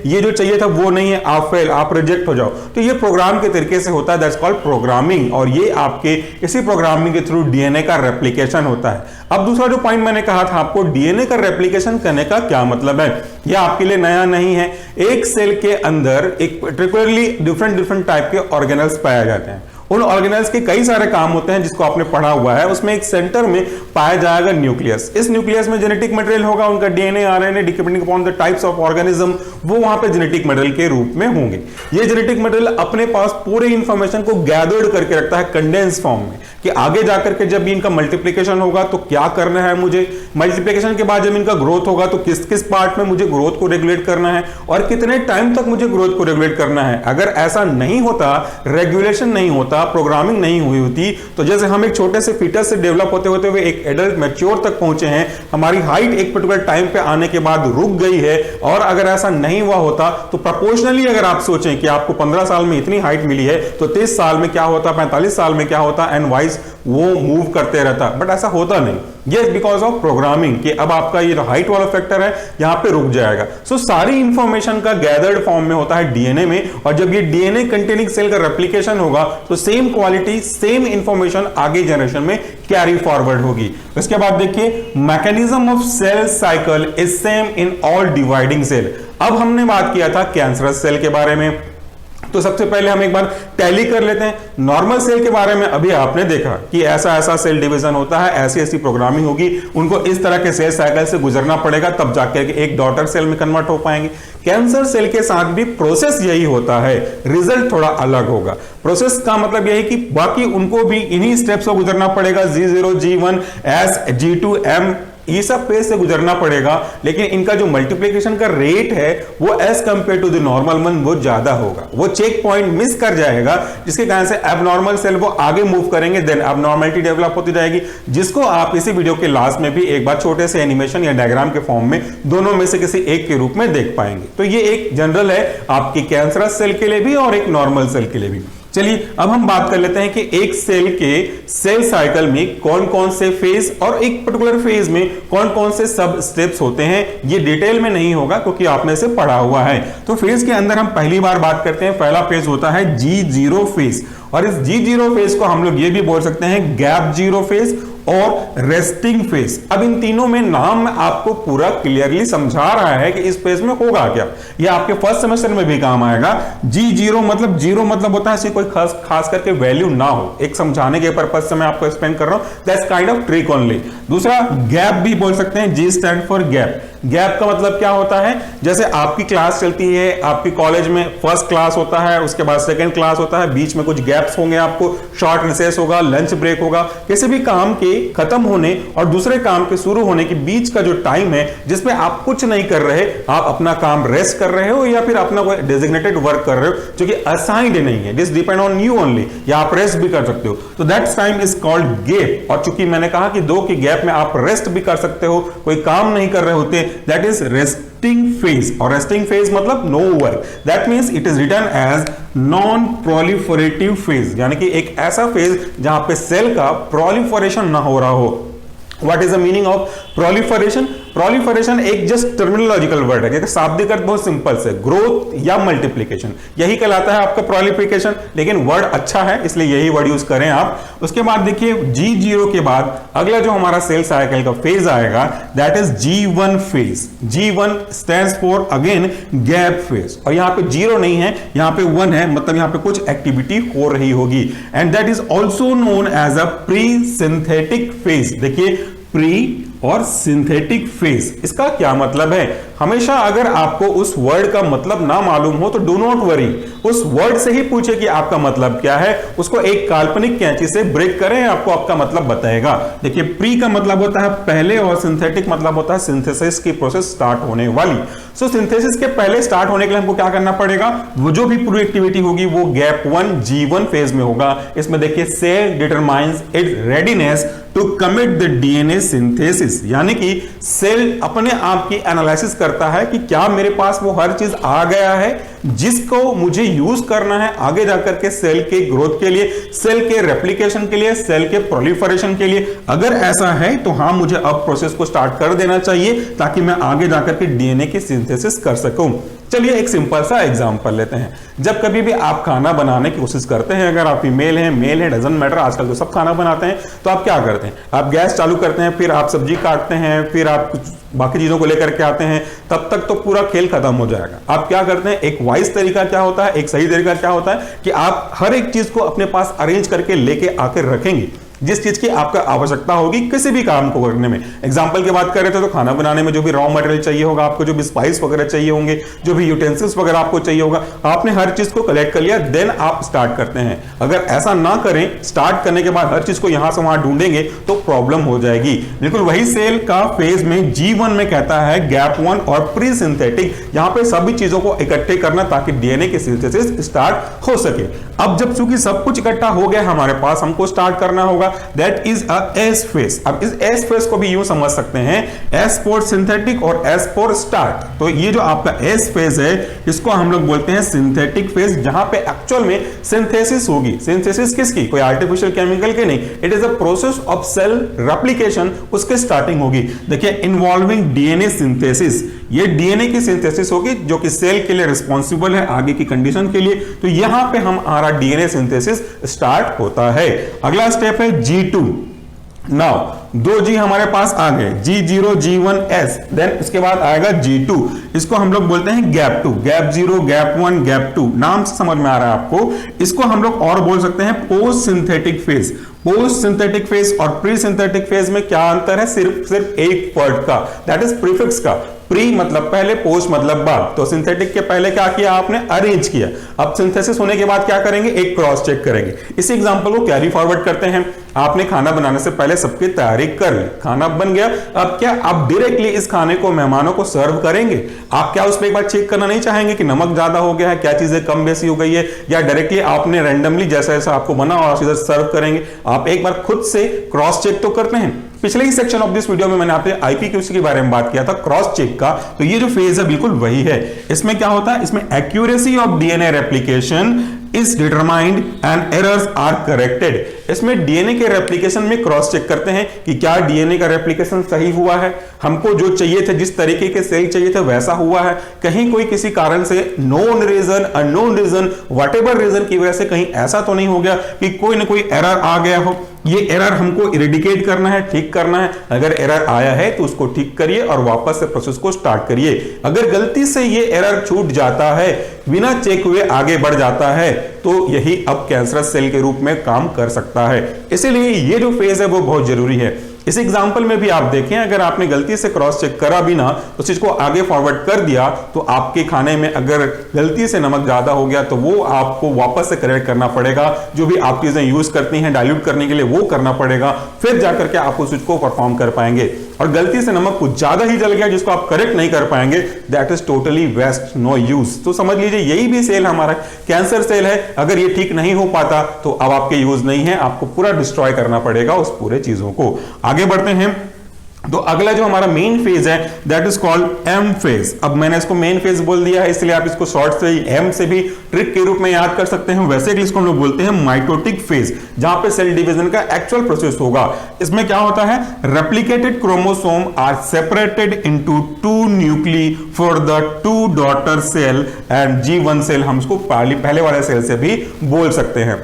ये जो चाहिए था वो नहीं है, आप फेल, आप रिजेक्ट हो जाओ। तो ये प्रोग्राम के तरीके से होता है, दैट्स कॉल्ड प्रोग्रामिंग। और ये आपके इसी प्रोग्रामिंग के थ्रू डीएनए का रेप्लिकेशन होता है। अब दूसरा जो पॉइंट मैंने कहा था आपको, डीएनए का रेप्लिकेशन करने का क्या मतलब है, यह आपके लिए नया नहीं है। एक सेल के अंदर एक पर्टिकुलरली डिफरेंट टाइप के ऑर्गेनल्स पाए जाते हैं। उन ऑर्गेनल्स के कई सारे काम होते हैं जिसको आपने पढ़ा हुआ है। उसमें एक सेंटर में पाया जाएगा न्यूक्लियस। इस न्यूक्लियस में जेनेटिक मटेरियल होगा, उनका DNA, RNA, depending upon the types of organism, वो वहां पे जेनेटिक मटेरियल के रूप में होंगे। ये जेनेटिक मटेरियल अपने पास पूरे इंफॉर्मेशन को गैदर्ड करके रखता है कंडेंस फॉर्म में, कि आगे जाकर के जब भी इनका मल्टीप्लिकेशन होगा तो क्या करना है मुझे, मल्टीप्लिकेशन के बाद जब इनका ग्रोथ होगा तो किस किस पार्ट में मुझे ग्रोथ को रेगुलेट करना है और कितने टाइम तक मुझे ग्रोथ को रेगुलेट करना है। अगर ऐसा नहीं होता, रेगुलेशन नहीं होता, प्रोग्रामिंग नहीं हुई होती, तो जैसे हम एक छोटे से फीटस से डेवलप होते होते हुए एक एडल्ट मैच्योर तक पहुंचे हैं, हमारी हाइट एक पर्टिकुलर टाइम पे आने के बाद रुक गई है, और अगर ऐसा नहीं हुआ होता तो प्रोपोर्शनली अगर आप सोचें कि आपको 15 साल में इतनी हाइट मिली है तो 30 साल में क्या होता, 45 साल में क्या होता, एंड वाइज वो मूव करते रहता। बट ऐसा होता नहीं, ये बिकॉज ऑफ प्रोग्रामिंग, कि अब आपका ये हाइट वाला फैक्टर है यहां पे रुक जाएगा। सो सारी इंफॉर्मेशन का गैदर्ड फॉर्म में होता है डीएनए में, और जब ये डीएनए कंटेनिंग सेल का रेप्लिकेशन होगा तो सेम क्वालिटी, सेम इंफॉर्मेशन आगे जनरेशन में कैरी फॉरवर्ड होगी। इसके बाद देखिए, mechanism of cell cycle is same in all dividing cell. अब हमने बात किया था कैंसरस सेल के बारे में, तो सबसे पहले हम एक बार टैली कर लेते हैं। नॉर्मल सेल के बारे में अभी आपने देखा कि ऐसा ऐसा सेल डिवीजन होता है, ऐसी ऐसी प्रोग्रामिंग होगी, उनको इस तरह के सेल साइकिल से गुजरना पड़ेगा, तब जाकर के एक डॉटर सेल में कन्वर्ट हो पाएंगे। कैंसर सेल के साथ भी प्रोसेस यही होता है, रिजल्ट थोड़ा अलग होगा। प्रोसेस का मतलब यही कि बाकी उनको भी इन्हीं स्टेप्स को गुजरना पड़ेगा, G0, G1, S, G2, M, ये सब फेज से गुजरना पड़ेगा, लेकिन इनका जो मल्टीप्लिकेशन का रेट है वो as compare to the normal one वो ज्यादा होगा। वो चेक पॉइंट मिस कर जाएगा, जिसके कारण से एबनॉर्मल सेल वो आगे मूव करेंगे, देन एबनॉर्मलिटी डेवलप होती जाएगी, जिसको आप इसी वीडियो के लास्ट में भी एक बार छोटे से एनिमेशन या डायग्राम के फॉर्म में दोनों में से किसी एक के रूप में देख पाएंगे। तो ये एक जनरल है आपकी कैंसरस सेल के लिए भी और एक नॉर्मल सेल के लिए भी। चलिए अब हम बात कर लेते हैं कि एक सेल के सेल साइकिल में कौन कौन से फेज और एक पर्टिकुलर फेज में कौन कौन से सब स्टेप्स होते हैं। ये डिटेल में नहीं होगा क्योंकि आपने इसे पढ़ा हुआ है। तो फेज के अंदर हम पहली बार बात करते हैं, पहला फेज होता है G0 फेज, और इस G0 फेज को हम लोग ये भी बोल सकते हैं गैप जीरो फेज और रेस्टिंग फेज। अब इन तीनों में नाम आपको पूरा क्लियरली समझा रहा है कि इस फेज में होगा क्या, ये आपके फर्स्ट सेमेस्टर में भी काम आएगा। G0 मतलब, जीरो मतलब होता है ऐसी कोई खास करके वैल्यू ना हो, एक समझाने के पर्पज से मैं आपको एक्सप्लेन कर रहा हूं, that's kind of trick only. दूसरा गैप भी बोल सकते हैं, G stand for gap. Gap का मतलब क्या होता है, जैसे आपकी क्लास चलती है, आपकी कॉलेज में फर्स्ट क्लास होता है, उसके बाद सेकंड क्लास होता है, बीच में कुछ गैप्स होंगे, आपको शॉर्ट रिसेस होगा, लंच ब्रेक होगा, किसी भी काम के खत्म होने और दूसरे काम के शुरू होने के बीच का जो टाइम है जिसमें आप कुछ नहीं कर रहे, आप अपना काम रेस्ट कर रहे हो या फिर अपना कोई डेजिग्नेटेड वर्क कर रहे हो जो कि असाइंड नहीं है, this depend on you only, या आप रेस्ट भी कर सकते हो, तो that time is called gap. और चूंकि मैंने कहा कि दो के गैप में आप रेस्ट भी कर सकते हो, कोई काम नहीं कर रहे होते, दैट इज रेस्टिंग फेज। और रेस्टिंग फेज मतलब no work, that means it is written as non proliferative phase, यानी कि एक ऐसा फेज जहां पे सेल का प्रोलिफरेशन ना हो रहा हो। What is the meaning of proliferation? Proliferation एक जस्ट टर्मिनोलॉजिकल वर्ड है, शाब्दिक अर्थ बहुत सिंपल से ग्रोथ या मल्टीप्लिकेशन, यही कहलाता है आपका प्रोलिफिकेशन, लेकिन वर्ड अच्छा है इसलिए यही वर्ड यूज करें आप। उसके बाद देखिए G0 के बाद अगला जो हमारा सेल साइकिल का फेज आएगा that is G1 phase. G1 stands for again gap phase, और यहां पे 0 नहीं है, यहां पे 1 है, मतलब यहां पे कुछ एक्टिविटी हो रही होगी, and that is also known as a pre synthetic phase. देखिए प्री और सिंथेटिक फेज, इसका क्या मतलब है? हमेशा अगर आपको उस वर्ड का मतलब ना मालूम हो तो डू नॉट वरी, उस वर्ड से ही पूछे कि आपका मतलब क्या है, उसको एक काल्पनिक कैंची से ब्रेक करें, आपको आपका मतलब बताएगा। देखिए प्री का मतलब होता है पहले और सिंथेटिक मतलब होता है सिंथेसिस की प्रोसेस स्टार्ट होने वाली। सो सिंथेसिस के पहले स्टार्ट होने के लिए हमको क्या करना पड़ेगा? वो जो भी पूरी एक्टिविटी होगी वो गैप 1 G1 फेज में होगा। इसमें देखिए cell determines its readiness to commit the DNA synthesis, यानी कि सेल अपने आप की एनालिसिस करता है कि क्या मेरे पास वो हर चीज आ गया है जिसको मुझे यूज करना है आगे जाकर के सेल के ग्रोथ के लिए, सेल के रेप्लिकेशन के लिए, सेल के प्रोलिफरेशन के लिए। अगर ऐसा है तो हाँ, मुझे अब प्रोसेस को स्टार्ट कर देना चाहिए ताकि मैं आगे जाकर के डीएनए की सिंथेसिस कर सकूं। चलिए एक सिंपल सा एग्जांपल लेते हैं। जब कभी भी आप खाना बनाने की कोशिश करते हैं, अगर आप फीमेल हैं मेल है डजंट मैटर, आजकल तो सब खाना बनाते हैं, तो आप क्या करते हैं? आप गैस चालू करते हैं, फिर आप सब्जी काटते हैं, फिर आप कुछ बाकी चीजों को लेकर के आते हैं, तब तक तो पूरा खेल खत्म हो जाएगा। आप क्या करते हैं? एक वाइज तरीका क्या होता है, एक सही तरीका क्या होता है कि आप हर एक चीज को अपने पास अरेंज करके लेके आकर रखेंगे जिस चीज की आपको आवश्यकता होगी किसी भी काम को करने में। एग्जांपल की बात कर रहे थे तो खाना बनाने में जो भी रॉ मटेरियल चाहिए होगा आपको, जो भी स्पाइस वगैरह चाहिए होंगे, जो भी यूटेंसिल्स वगैरह आपको चाहिए होगा, आपने हर चीज को कलेक्ट कर लिया, देन आप स्टार्ट करते हैं। अगर ऐसा ना करें, स्टार्ट करने के बाद हर चीज को यहां से वहां ढूंढेंगे तो प्रॉब्लम हो जाएगी। बिल्कुल वही सेल का फेज में G1 में कहता है गैप 1 और प्री सिंथेटिक, यहां पे सभी चीजों को इकट्ठे करना ताकि डीएनए की सिंथेसिस स्टार्ट हो सके। अब जब चूंकि सब कुछ इकट्ठा हो गया हमारे पास, हमको स्टार्ट करना होगा, that is a S phase. अब इस एस फेज को भी यूं समझ सकते हैं, एस फॉर सिंथेटिक और एस फॉर स्टार्ट। तो ये जो आपका एस फेज है इसको हम लोग बोलते हैं सिंथेटिक फेज, जहां पे एक्चुअल में सिंथेसिस होगी। सिंथेसिस किसकी? कोई आर्टिफिशियल केमिकल के नहीं, it is a process of cell replication, उसके स्टार्टिंग होगी। देखिए इन्वॉल्विंग डीएनए सिंथेसिस, ये डीएनए की सिंथेसिस होगी जो कि सेल के लिए रिस्पॉन्सिबल है आगे की कंडीशन के लिए। तो यहां पे हमारा डीएनए सिंथेसिस स्टार्ट होता है। अगला स्टेप है G2। नाउ 2G हमारे पास आ गए, G0 G1 S, देन उसके बाद आएगा G2, इसको हम लोग बोलते हैं गैप 2, गैप 0 गैप 1 गैप 2, नाम से समझ में आ रहा है आपको। इसको हम लोग और बोल सकते हैं post synthetic phase. Post synthetic phase और प्री सिंथेटिक फेज में क्या अंतर है? सिर्फ एक वर्ड का, दैट इज प्रीफिक्स का। प्री मतलब पहले, पोस्ट मतलब बाद। तो सिंथेटिक के पहले क्या किया आपने? अरेंज किया। अब सिंथेसिस होने के बाद क्या करेंगे? एक क्रॉस चेक करेंगे। इसी एग्जांपल को कैरी फॉरवर्ड करते हैं। आपने खाना बनाने से पहले सबकी तैयारी कर ली, खाना बन गया, अब क्या आप डायरेक्टली इस खाने को मेहमानों को सर्व करेंगे? आप क्या उसमें एक बार चेक करना नहीं चाहेंगे कि नमक ज्यादा हो गया है, क्या चीजें कम बेसी हो गई है, या डायरेक्टली आपने रैंडमली जैसा जैसा आपको बना और सीधा सर्व करेंगे? आप एक बार खुद से क्रॉस चेक तो करते हैं। पिछले ही सेक्शन ऑफ दिस वीडियो में मैंने आपसे आईपीक्यूसी के बारे में बात किया था, क्रॉस चेक का। तो ये जो फेज है बिल्कुल वही है। इसमें क्या होता है? इसमें accuracy of DNA replication is determined and errors are corrected। इसमें डीएनए के रेप्लिकेशन में क्रॉस चेक करते हैं कि क्या डीएनए का रेप्लिकेशन सही हुआ है, हमको जो चाहिए थे, जिस तरीके के सेल चाहिए थे वैसा हुआ है, कहीं कोई किसी कारण से known reason, unknown reason, whatever reason की वजह से कहीं ऐसा तो नहीं हो गया कि कोई ना कोई एरर आ गया हो। ये एरर हमको इरेडिकेट करना है, ठीक करना है। अगर एरर आया है तो उसको ठीक करिए और वापस से प्रोसेस को स्टार्ट करिए। अगर गलती से ये एरर छूट जाता है, बिना चेक हुए आगे बढ़ जाता है, तो यही अब कैंसरस सेल के रूप में काम कर सकता है। इसीलिए ये जो फेज है वो बहुत जरूरी है। इस एग्जांपल में भी आप देखें, अगर आपने गलती से क्रॉस चेक करा भी ना, उस चीज को आगे फॉरवर्ड कर दिया, तो आपके खाने में अगर गलती से नमक ज्यादा हो गया तो वो आपको वापस से करेक्ट करना पड़ेगा। जो भी आप चीजें यूज करती हैं डाइल्यूट करने के लिए वो करना पड़ेगा, फिर जाकर के आप उस चीज को परफॉर्म कर पाएंगे। और गलती से नमक कुछ ज्यादा ही जल गया जिसको आप करेक्ट नहीं कर पाएंगे, that is totally waste, no use. तो समझ लीजिए यही भी सेल हमारा कैंसर सेल है, अगर ये ठीक नहीं हो पाता तो अब आपके यूज नहीं है, आपको पूरा डिस्ट्रॉय करना पड़ेगा उस पूरे चीजों को। आगे बढ़ते हैं, तो अगला जो हमारा मेन फेज है that is called M phase. अब मैंने इसको मेन फेज बोल दिया है, इसलिए आप इसको शॉर्ट से एम से भी ट्रिक के रूप में याद कर सकते हैं। वैसे इसको हम लोग बोलते हैं माइटोटिक फेज, जहां पे सेल डिवीजन का एक्चुअल प्रोसेस होगा। इसमें क्या होता है, replicated chromosome are separated into 2 nuclei for the 2 daughter cell and G1 cell, हम इसको पहले वाले सेल से भी बोल सकते हैं।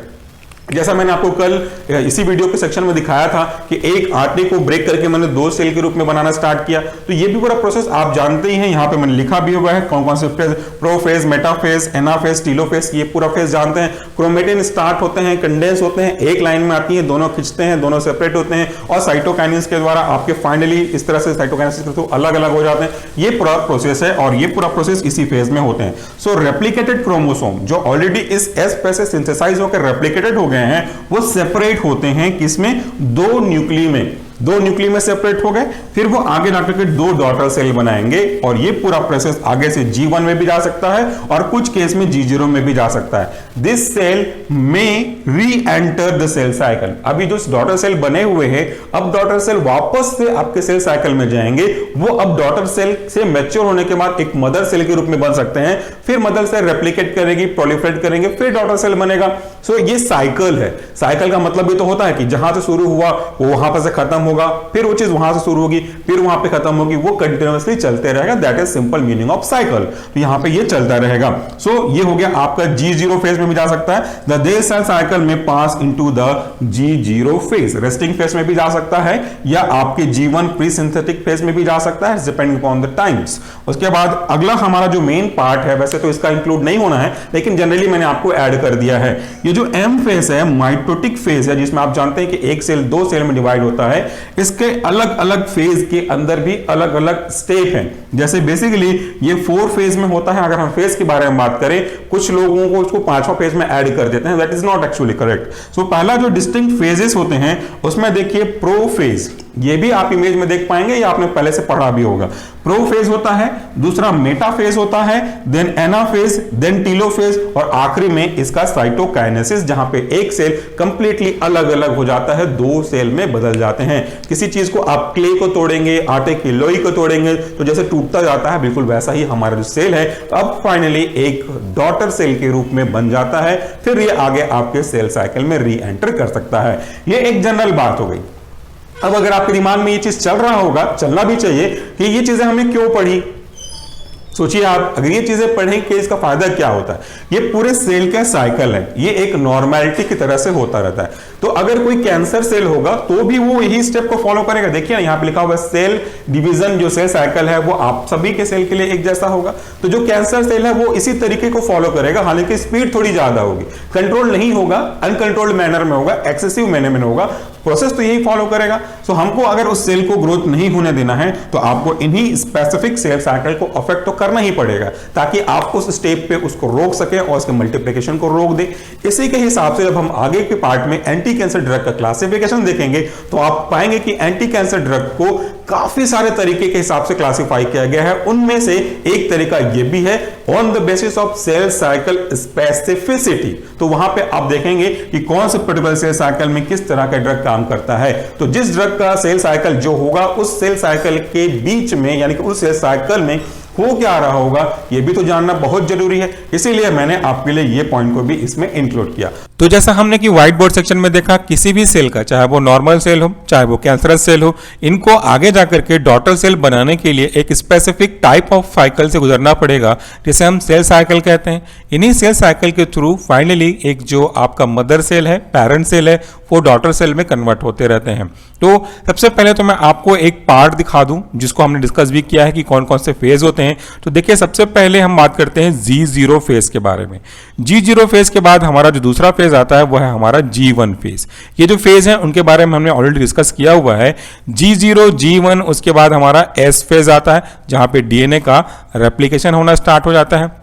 जैसा मैंने आपको कल इसी वीडियो के सेक्शन में दिखाया था कि एक आटे को ब्रेक करके मैंने 2 सेल के रूप में बनाना स्टार्ट किया, तो ये भी पूरा प्रोसेस आप जानते ही हैं। यहाँ पे मैंने लिखा भी हुआ है कौन कौन से phase, prophase, metaphase, anaphase, telophase, ये पूरा फेज जानते हैं। क्रोमेटिन स्टार्ट होते हैं, कंडेंस होते हैं, एक लाइन में आती है, दोनों खिंचते हैं, दोनों सेपरेट होते हैं, और साइटोकाइनेसिस के द्वारा आपके फाइनली इस तरह से साइटोकाइनेसिस के थ्रू अलग अलग हो जाते हैं। ये पूरा प्रोसेस है और ये पूरा प्रोसेस इसी फेज में होते हैं। सो रेप्लिकेटेड क्रोमोसोम जो ऑलरेडी इस एस पे से सिंथेसाइज होकर रेप्लिकेटेड हो गए हैं, वो सेपरेट होते हैं किसमें, 2 न्यूक्ली में। 2 न्यूक्ली में सेपरेट हो गए, फिर वो आगे जाकर के 2 डॉटर सेल बनाएंगे, और ये पूरा प्रोसेस आगे से G1 में भी जा सकता है और कुछ केस में G0 में भी जा सकता है। दिस सेल में री एंटर द सेल साइकिल। अभी जो डॉटर सेल बने हुए हैं, अब डॉटर सेल वापस से आपके सेल साइकिल में जाएंगे। वो अब डॉटर सेल से मैच्योर होने के बाद एक मदर सेल के रूप में बन सकते हैं, फिर मदर सेल रेप्लिकेट करेगी, प्रोलिफरेट करेंगे, फिर डॉटर सेल बनेगा। सो ये साइकिल है। साइकिल का मतलब ये तो होता है कि जहां से शुरू हुआ वो वहां पर से खत्म होगा, फिर वो चीज वहां से शुरू होगी, फिर वहां पे खत्म होगी, वो कंटिन्यूअसली चलते रहेगा। That is simple meaning of cycle. तो यहां पे ये चलता रहेगा। सो ये हो गया आपका G0 फेज में भी जा सकता है। द दे सेल साइकिल में पास into the G0 phase, resting phase में भी जा सकता है, या आपके G1 प्री सिंथेटिक फेज में भी जा सकता है, डिपेंडिंग अपॉन द टाइम्स। उसके बाद अगला हमारा जो मेन पार्ट है, वैसे तो इसका इंक्लूड नहीं होना है, लेकिन जनरली मैंने आपको ऐड कर दिया है। ये जो एम फेज है, माइटोटिक फेज है, जिसमें आप जानते हैं कि एक सेल 2 सेल में डिवाइड होता है। इसके अलग अलग फेज के अंदर भी अलग अलग स्टेप हैं। जैसे बेसिकली ये 4 फेज में होता है। अगर हम फेज के बारे में बात करें, कुछ लोगों को उसको 5वां फेज में ऐड कर देते हैं, that is not actually correct. So पहला जो डिस्टिंक्ट फेजेस होते हैं उसमें देखिए प्रो फेज, ये भी आप इमेज में देख पाएंगे या आपने पहले से पढ़ा भी होगा। प्रो फेज होता है, दूसरा मेटा फेज होता है, देन एना फेज, देन टीलो फेज, और आखिरी में इसका साइटोकाइनेसिस, जहां पे एक सेल कंप्लीटली अलग अलग हो जाता है, 2 सेल में बदल जाते हैं। किसी चीज को आप क्ले को तोड़ेंगे, आटे की लोई को तोड़ेंगे, तो जैसे टूटता जाता है, बिल्कुल वैसा ही हमारा जो सेल है अब फाइनली एक डॉटर सेल के रूप में बन जाता है। फिर ये आगे आपके सेल साइकिल में री एंटर कर सकता है। ये एक जनरल बात हो गई। अब अगर आपके दिमाग में ये चीज चल रहा होगा, चलना भी चाहिए, कि ये चीजें हमने क्यों पढ़ी। सोचिए आप, अगर ये चीजें पढ़ें कि इसका फायदा क्या होता है। ये पूरे सेल का साइकिल है, ये एक नॉर्मेलिटी की तरह से होता रहता है। तो अगर कोई कैंसर सेल होगा तो भी वो यही स्टेप को फॉलो करेगा। देखिए ना, यहां पे लिखा हुआ है सेल डिवीजन, जो सेल साइकिल है वो आप सभी के सेल के लिए एक जैसा होगा। तो जो कैंसर सेल है वो इसी तरीके को फॉलो करेगा, हालांकि स्पीड थोड़ी ज्यादा होगी, कंट्रोल नहीं होगा, अनकंट्रोल्ड मैनर में होगा, एक्सेसिव मैनर में होगा, प्रोसेस तो यही फॉलो करेगा। सो हमको अगर उस सेल को ग्रोथ नहीं होने देना है तो आपको इन्हीं स्पेसिफिक सेल साइकिल को अफेक्ट तो करना ही पड़ेगा, ताकि आप उस स्टेप पे उसको रोक सके और उसके मल्टीप्लिकेशन को रोक दे। इसी के हिसाब से जब हम आगे के पार्ट में एंटी कैंसर ड्रग का क्लासिफिकेशन देखेंगे तो आप पाएंगे कि एंटी कैंसर ड्रग को काफी सारे तरीके के हिसाब से क्लासिफाई किया गया है। उनमें से एक तरीका यह भी है on the basis of cell cycle specificity. तो वहां पे आप देखेंगे कि कौन से पर्टिकुलर सेल साइकिल में किस तरह का ड्रग काम करता है। तो जिस ड्रग का सेल साइकिल जो होगा, उस सेल साइकिल के बीच में, यानी कि उस सेल साइकिल में हो क्या रहा होगा, यह भी तो जानना बहुत जरूरी है। इसीलिए मैंने आपके लिए यह पॉइंट को भी इसमें इंक्लूड किया। तो जैसा हमने कि व्हाइट बोर्ड सेक्शन में देखा, किसी भी सेल का, चाहे वो नॉर्मल सेल हो चाहे वो कैंसरस सेल हो, इनको आगे जाकर के डॉटर सेल बनाने के लिए एक स्पेसिफिक टाइप ऑफ साइकिल से गुजरना पड़ेगा, जिसे हम सेल साइकिल कहते हैं। इन्हीं सेल साइकिल के थ्रू फाइनली एक जो आपका मदर सेल है, पेरेंट सेल है, वो डॉटर सेल में कन्वर्ट होते रहते हैं। तो सबसे पहले तो मैं आपको एक पार्ट दिखा दूं जिसको हमने डिस्कस भी किया है कि कौन कौन से फेज होते हैं। तो देखिए, सबसे पहले हम बात करते हैं G0 फेज के बारे में। G0 फेज के बाद हमारा जो दूसरा फेज फेज आता है वो है हमारा G1 फेज। ये जो फेज है उनके बारे में हमने ऑलरेडी डिस्कस किया हुआ है। G0, G1, उसके बाद हमारा S फेज आता है जहां पे डीएनए का रेप्लिकेशन होना स्टार्ट हो जाता है।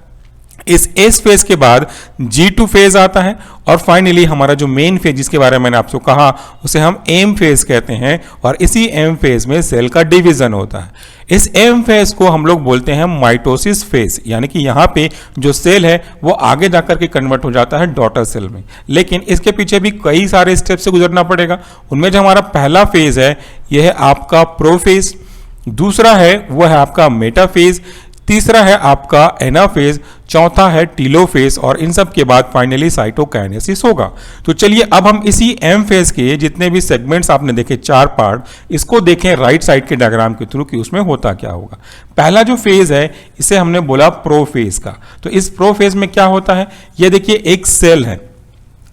इस एस फेज के बाद G2 फेज आता है और फाइनली हमारा जो मेन फेज जिसके बारे में मैंने आपको कहा उसे हम एम फेज कहते हैं और इसी एम फेज में सेल का डिवीजन होता है। इस एम फेज को हम लोग बोलते हैं माइटोसिस फेज, यानी कि यहाँ पे जो सेल है वो आगे जाकर के कन्वर्ट हो जाता है डॉटर सेल में। लेकिन इसके पीछे भी कई सारे स्टेप से गुजरना पड़ेगा। उनमें जो हमारा पहला फेज है यह है आपका प्रोफेज, दूसरा है वो है आपका मेटाफेज, तीसरा है आपका एनाफेज, चौथा है टीलोफेज और इन सब के बाद फाइनली साइटोकाइनेसिस होगा। तो चलिए अब हम इसी एम फेज के जितने भी सेगमेंट्स आपने देखे 4 पार्ट, इसको देखें राइट साइड के डायग्राम के थ्रू कि उसमें होता क्या होगा। पहला जो फेज है इसे हमने बोला प्रोफेज का। तो इस प्रोफेज में क्या होता है, ये देखिए एक सेल है।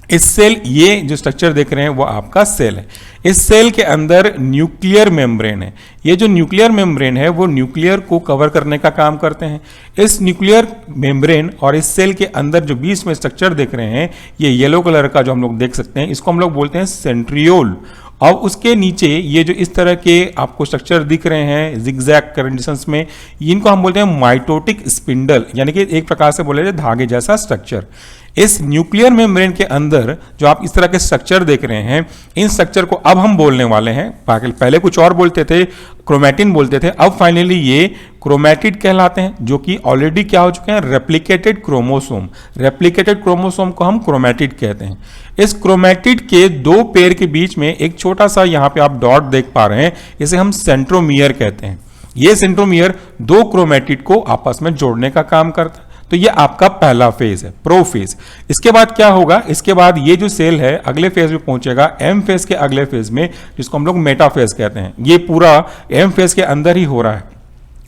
इस सेल, ये जो स्ट्रक्चर देख रहे हैं वो आपका सेल है। इस सेल के अंदर न्यूक्लियर मेम्ब्रेन है। ये जो न्यूक्लियर मेम्ब्रेन है वो न्यूक्लियर को कवर करने का काम करते हैं। इस न्यूक्लियर मेम्ब्रेन और इस सेल के अंदर जो बीच में स्ट्रक्चर देख रहे हैं ये येलो कलर का जो हम लोग देख सकते हैं, इसको हम लोग बोलते हैं सेंट्रियोल। और उसके नीचे ये जो इस तरह के आपको स्ट्रक्चर दिख रहे हैं जिगजैग कंडीशंस में, इनको हम बोलते हैं माइटोटिक स्पिंडल, यानी कि एक प्रकार से बोले जाए धागे जैसा स्ट्रक्चर। इस न्यूक्लियर मेम्ब्रेन के अंदर जो आप इस तरह के स्ट्रक्चर देख रहे हैं, इन स्ट्रक्चर को अब हम बोलने वाले हैं। पहले कुछ और बोलते थे, क्रोमैटिन बोलते थे, अब फाइनली ये क्रोमैटिड कहलाते हैं, जो कि ऑलरेडी क्या हो चुके हैं, रेप्लिकेटेड क्रोमोसोम। रेप्लिकेटेड क्रोमोसोम को हम क्रोमैटिड कहते हैं। इस क्रोमैटिड के 2 पेयर के बीच में एक छोटा सा यहाँ पे आप डॉट देख पा रहे हैं, इसे हम सेंट्रोमियर कहते हैं। ये सेंट्रोमियर 2 क्रोमैटिड को आपस में जोड़ने का काम करता है। तो ये आपका पहला फेज है, प्रोफेज। इसके बाद क्या होगा, इसके बाद ये जो सेल है अगले फेज में पहुंचेगा, एम फेज के अगले फेज में, जिसको हम लोग मेटाफेज कहते हैं। ये पूरा एम फेज के अंदर ही हो रहा है।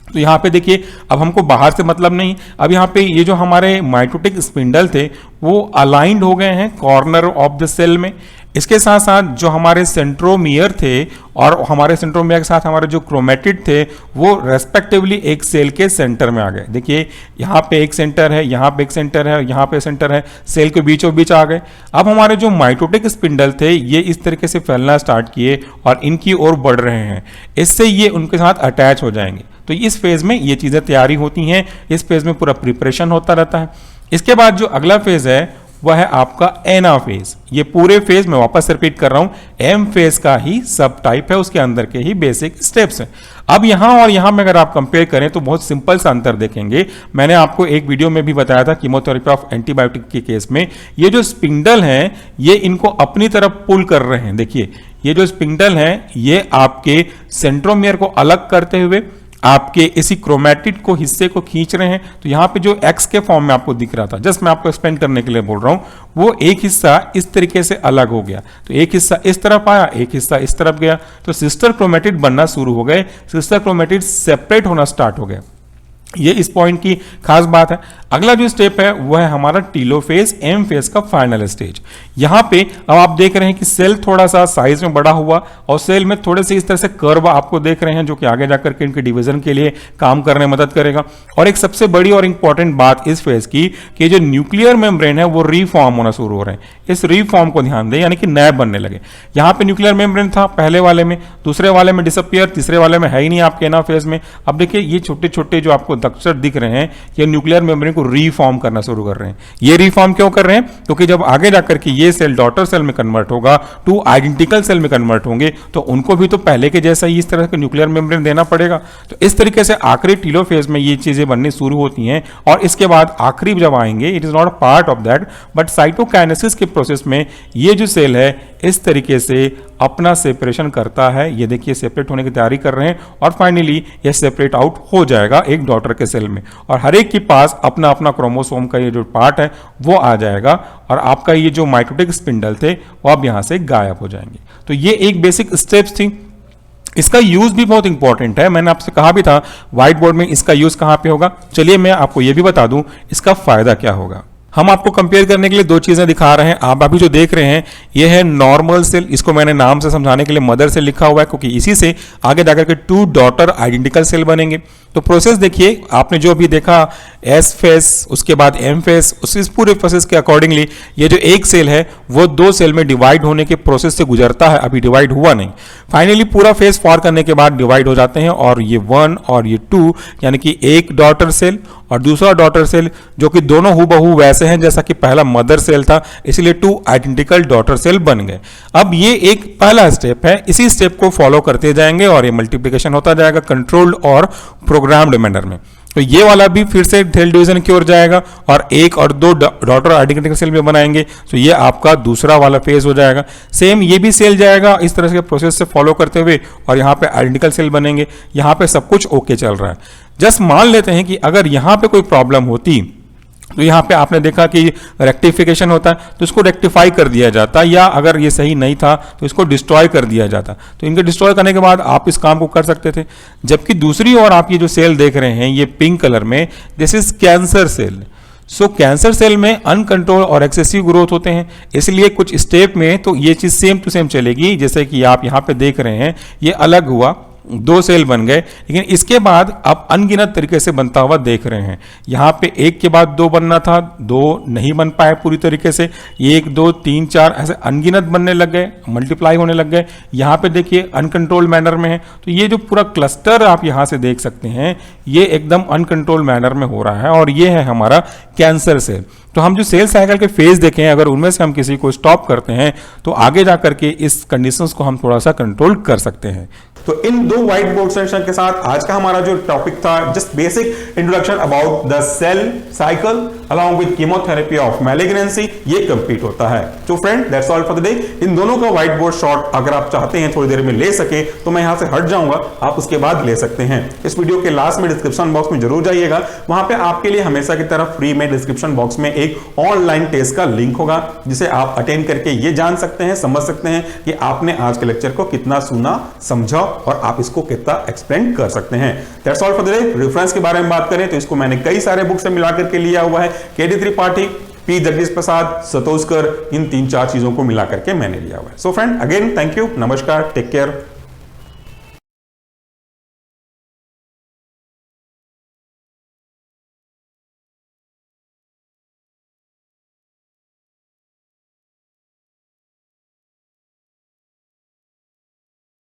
तो यहाँ पे देखिए अब हमको बाहर से मतलब नहीं, अब यहाँ पे ये जो हमारे माइटोटिक स्पिंडल थे वो अलाइंड हो गए हैं कॉर्नर ऑफ द सेल में। इसके साथ साथ जो हमारे सेंट्रोमियर थे और हमारे सेंट्रोमियर के साथ हमारे जो क्रोमैटिड थे वो रेस्पेक्टिवली एक सेल के सेंटर में आ गए। देखिए यहाँ पे एक सेंटर है, यहाँ पे एक सेंटर है, यहाँ पे सेंटर है, सेल के बीचों बीच आ गए। अब हमारे जो माइटोटिक स्पिंडल थे ये इस तरीके से फैलना स्टार्ट किए और इनकी ओर बढ़ रहे हैं। इससे ये उनके साथ अटैच हो जाएंगे। तो इस फेज में ये चीजें तैयारी होती हैं, इस फेज में पूरा प्रिपरेशन होता रहता है। इसके बाद जो अगला फेज है वह है आपका एना फेज। ये पूरे फेज में वापस रिपीट कर रहा हूं, एम फेज का ही सब टाइप है, उसके अंदर के ही बेसिक स्टेप्स हैं। अब यहां और यहां में अगर आप कंपेयर करें तो बहुत सिंपल सा अंतर देखेंगे। मैंने आपको एक वीडियो में भी बताया था कीमोथेरेपी ऑफ एंटीबायोटिक के केस में ये जो स्पिंडल हैं ये इनको अपनी तरफ पुल कर रहे हैं। देखिए ये जो स्पिंडल हैं ये आपके सेंट्रोमियर को अलग करते हुए आपके इसी क्रोमैटिड को हिस्से को खींच रहे हैं। तो यहाँ पे जो एक्स के फॉर्म में आपको दिख रहा था, जस्ट मैं आपको एक्सप्लेन करने के लिए बोल रहा हूँ, वो एक हिस्सा इस तरीके से अलग हो गया। तो एक हिस्सा इस तरफ आया, एक हिस्सा इस तरफ गया, तो सिस्टर क्रोमैटिड बनना शुरू हो गए, सिस्टर क्रोमैटिड सेपरेट होना स्टार्ट हो गया। ये इस पॉइंट की खास बात है। अगला जो स्टेप है वह है हमारा टीलोफेज, एम फेज का फाइनल स्टेज। यहां पे अब आप देख रहे हैं कि सेल थोड़ा सा साइज में बड़ा हुआ और सेल में थोड़े से इस तरह से कर्व आपको देख रहे हैं जो कि आगे जाकर के इनके डिवीजन के लिए काम करने में मदद करेगा। और एक सबसे बड़ी और इंपॉर्टेंट बात इस फेज की कि जो न्यूक्लियर मेम्ब्रेन है वो रीफॉर्म होना शुरू हो रहे हैं। इस रीफॉर्म को ध्यान दें, यानी कि नए बनने लगे। यहाँ पे न्यूक्लियर मेम्ब्रेन था पहले वाले में, दूसरे वाले में डिसअपियर, तीसरे वाले में है ही नहीं आपके एना फेज में। अब देखिए ये छोटे छोटे जो आपको स्ट्रक्चर दिख रहे हैं ये न्यूक्लियर मेम्ब्रेन को रीफॉर्म करना शुरू कर रहे हैं। ये रीफॉर्म क्यों कर रहे हैं? क्योंकि जब आगे जाकर के ये सेल डॉटर सेल में कन्वर्ट होगा, 2 आइडेंटिकल सेल में कन्वर्ट होंगे, तो उनको भी तो पहले के जैसा ही इस तरह का न्यूक्लियर मेम्ब्रेन देना पड़ेगा। तो इस तरीके से आखिरी टीलोफेज में ये चीजें बननी शुरू होती हैं। और इसके बाद आखिरी जब आएंगे, it is not a part of that, but cytokinesis के प्रोसेस में ये जो सेल है इस तरीके से अपना सेपरेशन करता है। ये देखिए सेपरेट होने की तैयारी कर रहे हैं और फाइनली ये सेपरेट आउट हो जाएगा एक डॉटर के सेल में, और हर एक के पास अपना अपना क्रोमोसोम का ये जो पार्ट है वो आ जाएगा और आपका ये जो माइटोटिक स्पिंडल थे वो अब यहां से गायब हो जाएंगे। तो ये एक बेसिक स्टेप्स थी। इसका यूज भी बहुत इंपॉर्टेंट है। मैंने आपसे कहा भी था व्हाइट बोर्ड में इसका यूज कहां पे होगा। चलिए मैं आपको ये भी बता दूं इसका फायदा क्या होगा। हम आपको कंपेयर करने के लिए दो चीजें दिखा रहे हैं। आप अभी जो देख रहे हैं ये है नॉर्मल सेल, इसको मैंने नाम से समझाने के लिए मदर सेल लिखा हुआ है क्योंकि इसी से आगे जाकर के 2 डॉटर आइडेंटिकल सेल बनेंगे। तो प्रोसेस देखिए, आपने जो अभी देखा एस फेस, उसके बाद एम फेस, उस पूरे प्रोसेस के अकॉर्डिंगली ये जो एक सेल है वो 2 सेल में डिवाइड होने के प्रोसेस से गुजरता है, अभी डिवाइड हुआ नहीं। फाइनली पूरा फेस फॉर करने के बाद डिवाइड हो जाते हैं और ये 1 और ये 2 यानी कि एक डॉटर सेल और दूसरा डॉटर सेल जो कि दोनों हूबहू वैसे हैं जैसा कि पहला मदर सेल था, इसलिए 2 आइडेंटिकल डॉटर सेल बन गए। अब ये एक पहला स्टेप है, इसी स्टेप को फॉलो करते जाएंगे और ये मल्टीप्लिकेशन होता जाएगा कंट्रोल्ड और प्रोग्राम्ड मैनर में। तो ये वाला भी फिर से सेल डिवीजन की ओर जाएगा और 1 और 2 डॉटर आइडेंटिकल सेल में बनाएंगे, तो ये आपका दूसरा वाला फेज हो जाएगा। सेम ये भी सेल जाएगा इस तरह के प्रोसेस से फॉलो करते हुए और यहाँ पे आइडेंटिकल सेल बनेंगे। यहाँ पे सब कुछ ओके चल रहा है। जस्ट मान लेते हैं कि अगर यहाँ पे कोई प्रॉब्लम होती तो यहाँ पे आपने देखा कि रेक्टिफिकेशन होता है तो इसको रेक्टिफाई कर दिया जाता, या अगर ये सही नहीं था तो इसको डिस्ट्रॉय कर दिया जाता। तो इनके डिस्ट्रॉय करने के बाद आप इस काम को कर सकते थे। जबकि दूसरी ओर आप ये जो सेल देख रहे हैं ये पिंक कलर में, this is cancer cell. So cancer cell में अनकंट्रोल और एक्सेसिव ग्रोथ होते हैं, इसलिए कुछ स्टेप में तो ये चीज़ सेम टू सेम चलेगी। जैसे कि आप यहाँ पे देख रहे हैं ये अलग हुआ, 2 सेल बन गए, लेकिन इसके बाद आप अनगिनत तरीके से बनता हुआ देख रहे हैं। यहाँ पे 1 के बाद 2 बनना था, 2 नहीं बन पाए पूरी तरीके से, 1 2 3 4 ऐसे अनगिनत बनने लग गए, मल्टीप्लाई होने लग गए। यहाँ पे देखिए अनकंट्रोल मैनर में है, तो ये जो पूरा क्लस्टर आप यहाँ से देख सकते हैं ये एकदम अनकंट्रोल मैनर में हो रहा है और ये है हमारा कैंसर सेल। तो हम जो सेल साइकिल के फेज देखें, अगर उनमें से हम किसी को स्टॉप करते हैं तो आगे जाकर के इस कंडीशंस को हम थोड़ा सा कंट्रोल कर सकते हैं। तो इन 2 व्हाइट बोर्ड सेशन के साथ आज का हमारा जो टॉपिक था, just basic introduction about the cell cycle along with chemotherapy of malignancy, ये कंप्लीट होता है। तो friend that's all for the day. इन दोनों का व्हाइट बोर्ड शॉट अगर आप चाहते हैं थोड़ी देर में ले सके तो मैं यहां से हट जाऊंगा, आप उसके बाद ले सकते हैं। इस वीडियो के लास्ट में डिस्क्रिप्शन बॉक्स में जरूर जाइएगा, वहां पे आपके लिए हमेशा की तरह फ्री में डिस्क्रिप्शन बॉक्स में एक ऑनलाइन टेस्ट का लिंक होगा जिसे आप अटेंड करके ये जान सकते हैं, समझ सकते हैं कि आपने आज के लेक्चर को कितना सुना, समझा और आप इसको कितना एक्सप्लेन कर सकते हैं। That's all for the day. Reference के बारे में बात करें तो इसको मैंने कई सारे बुक से मिलाकर के लिया हुआ है। केडी त्रिपाठी, पी जगदीश प्रसाद, सतोषकर, इन 3-4 चीजों को मिलाकर के मैंने लिया हुआ है। So friend again thank you, नमस्कार, टेक केयर।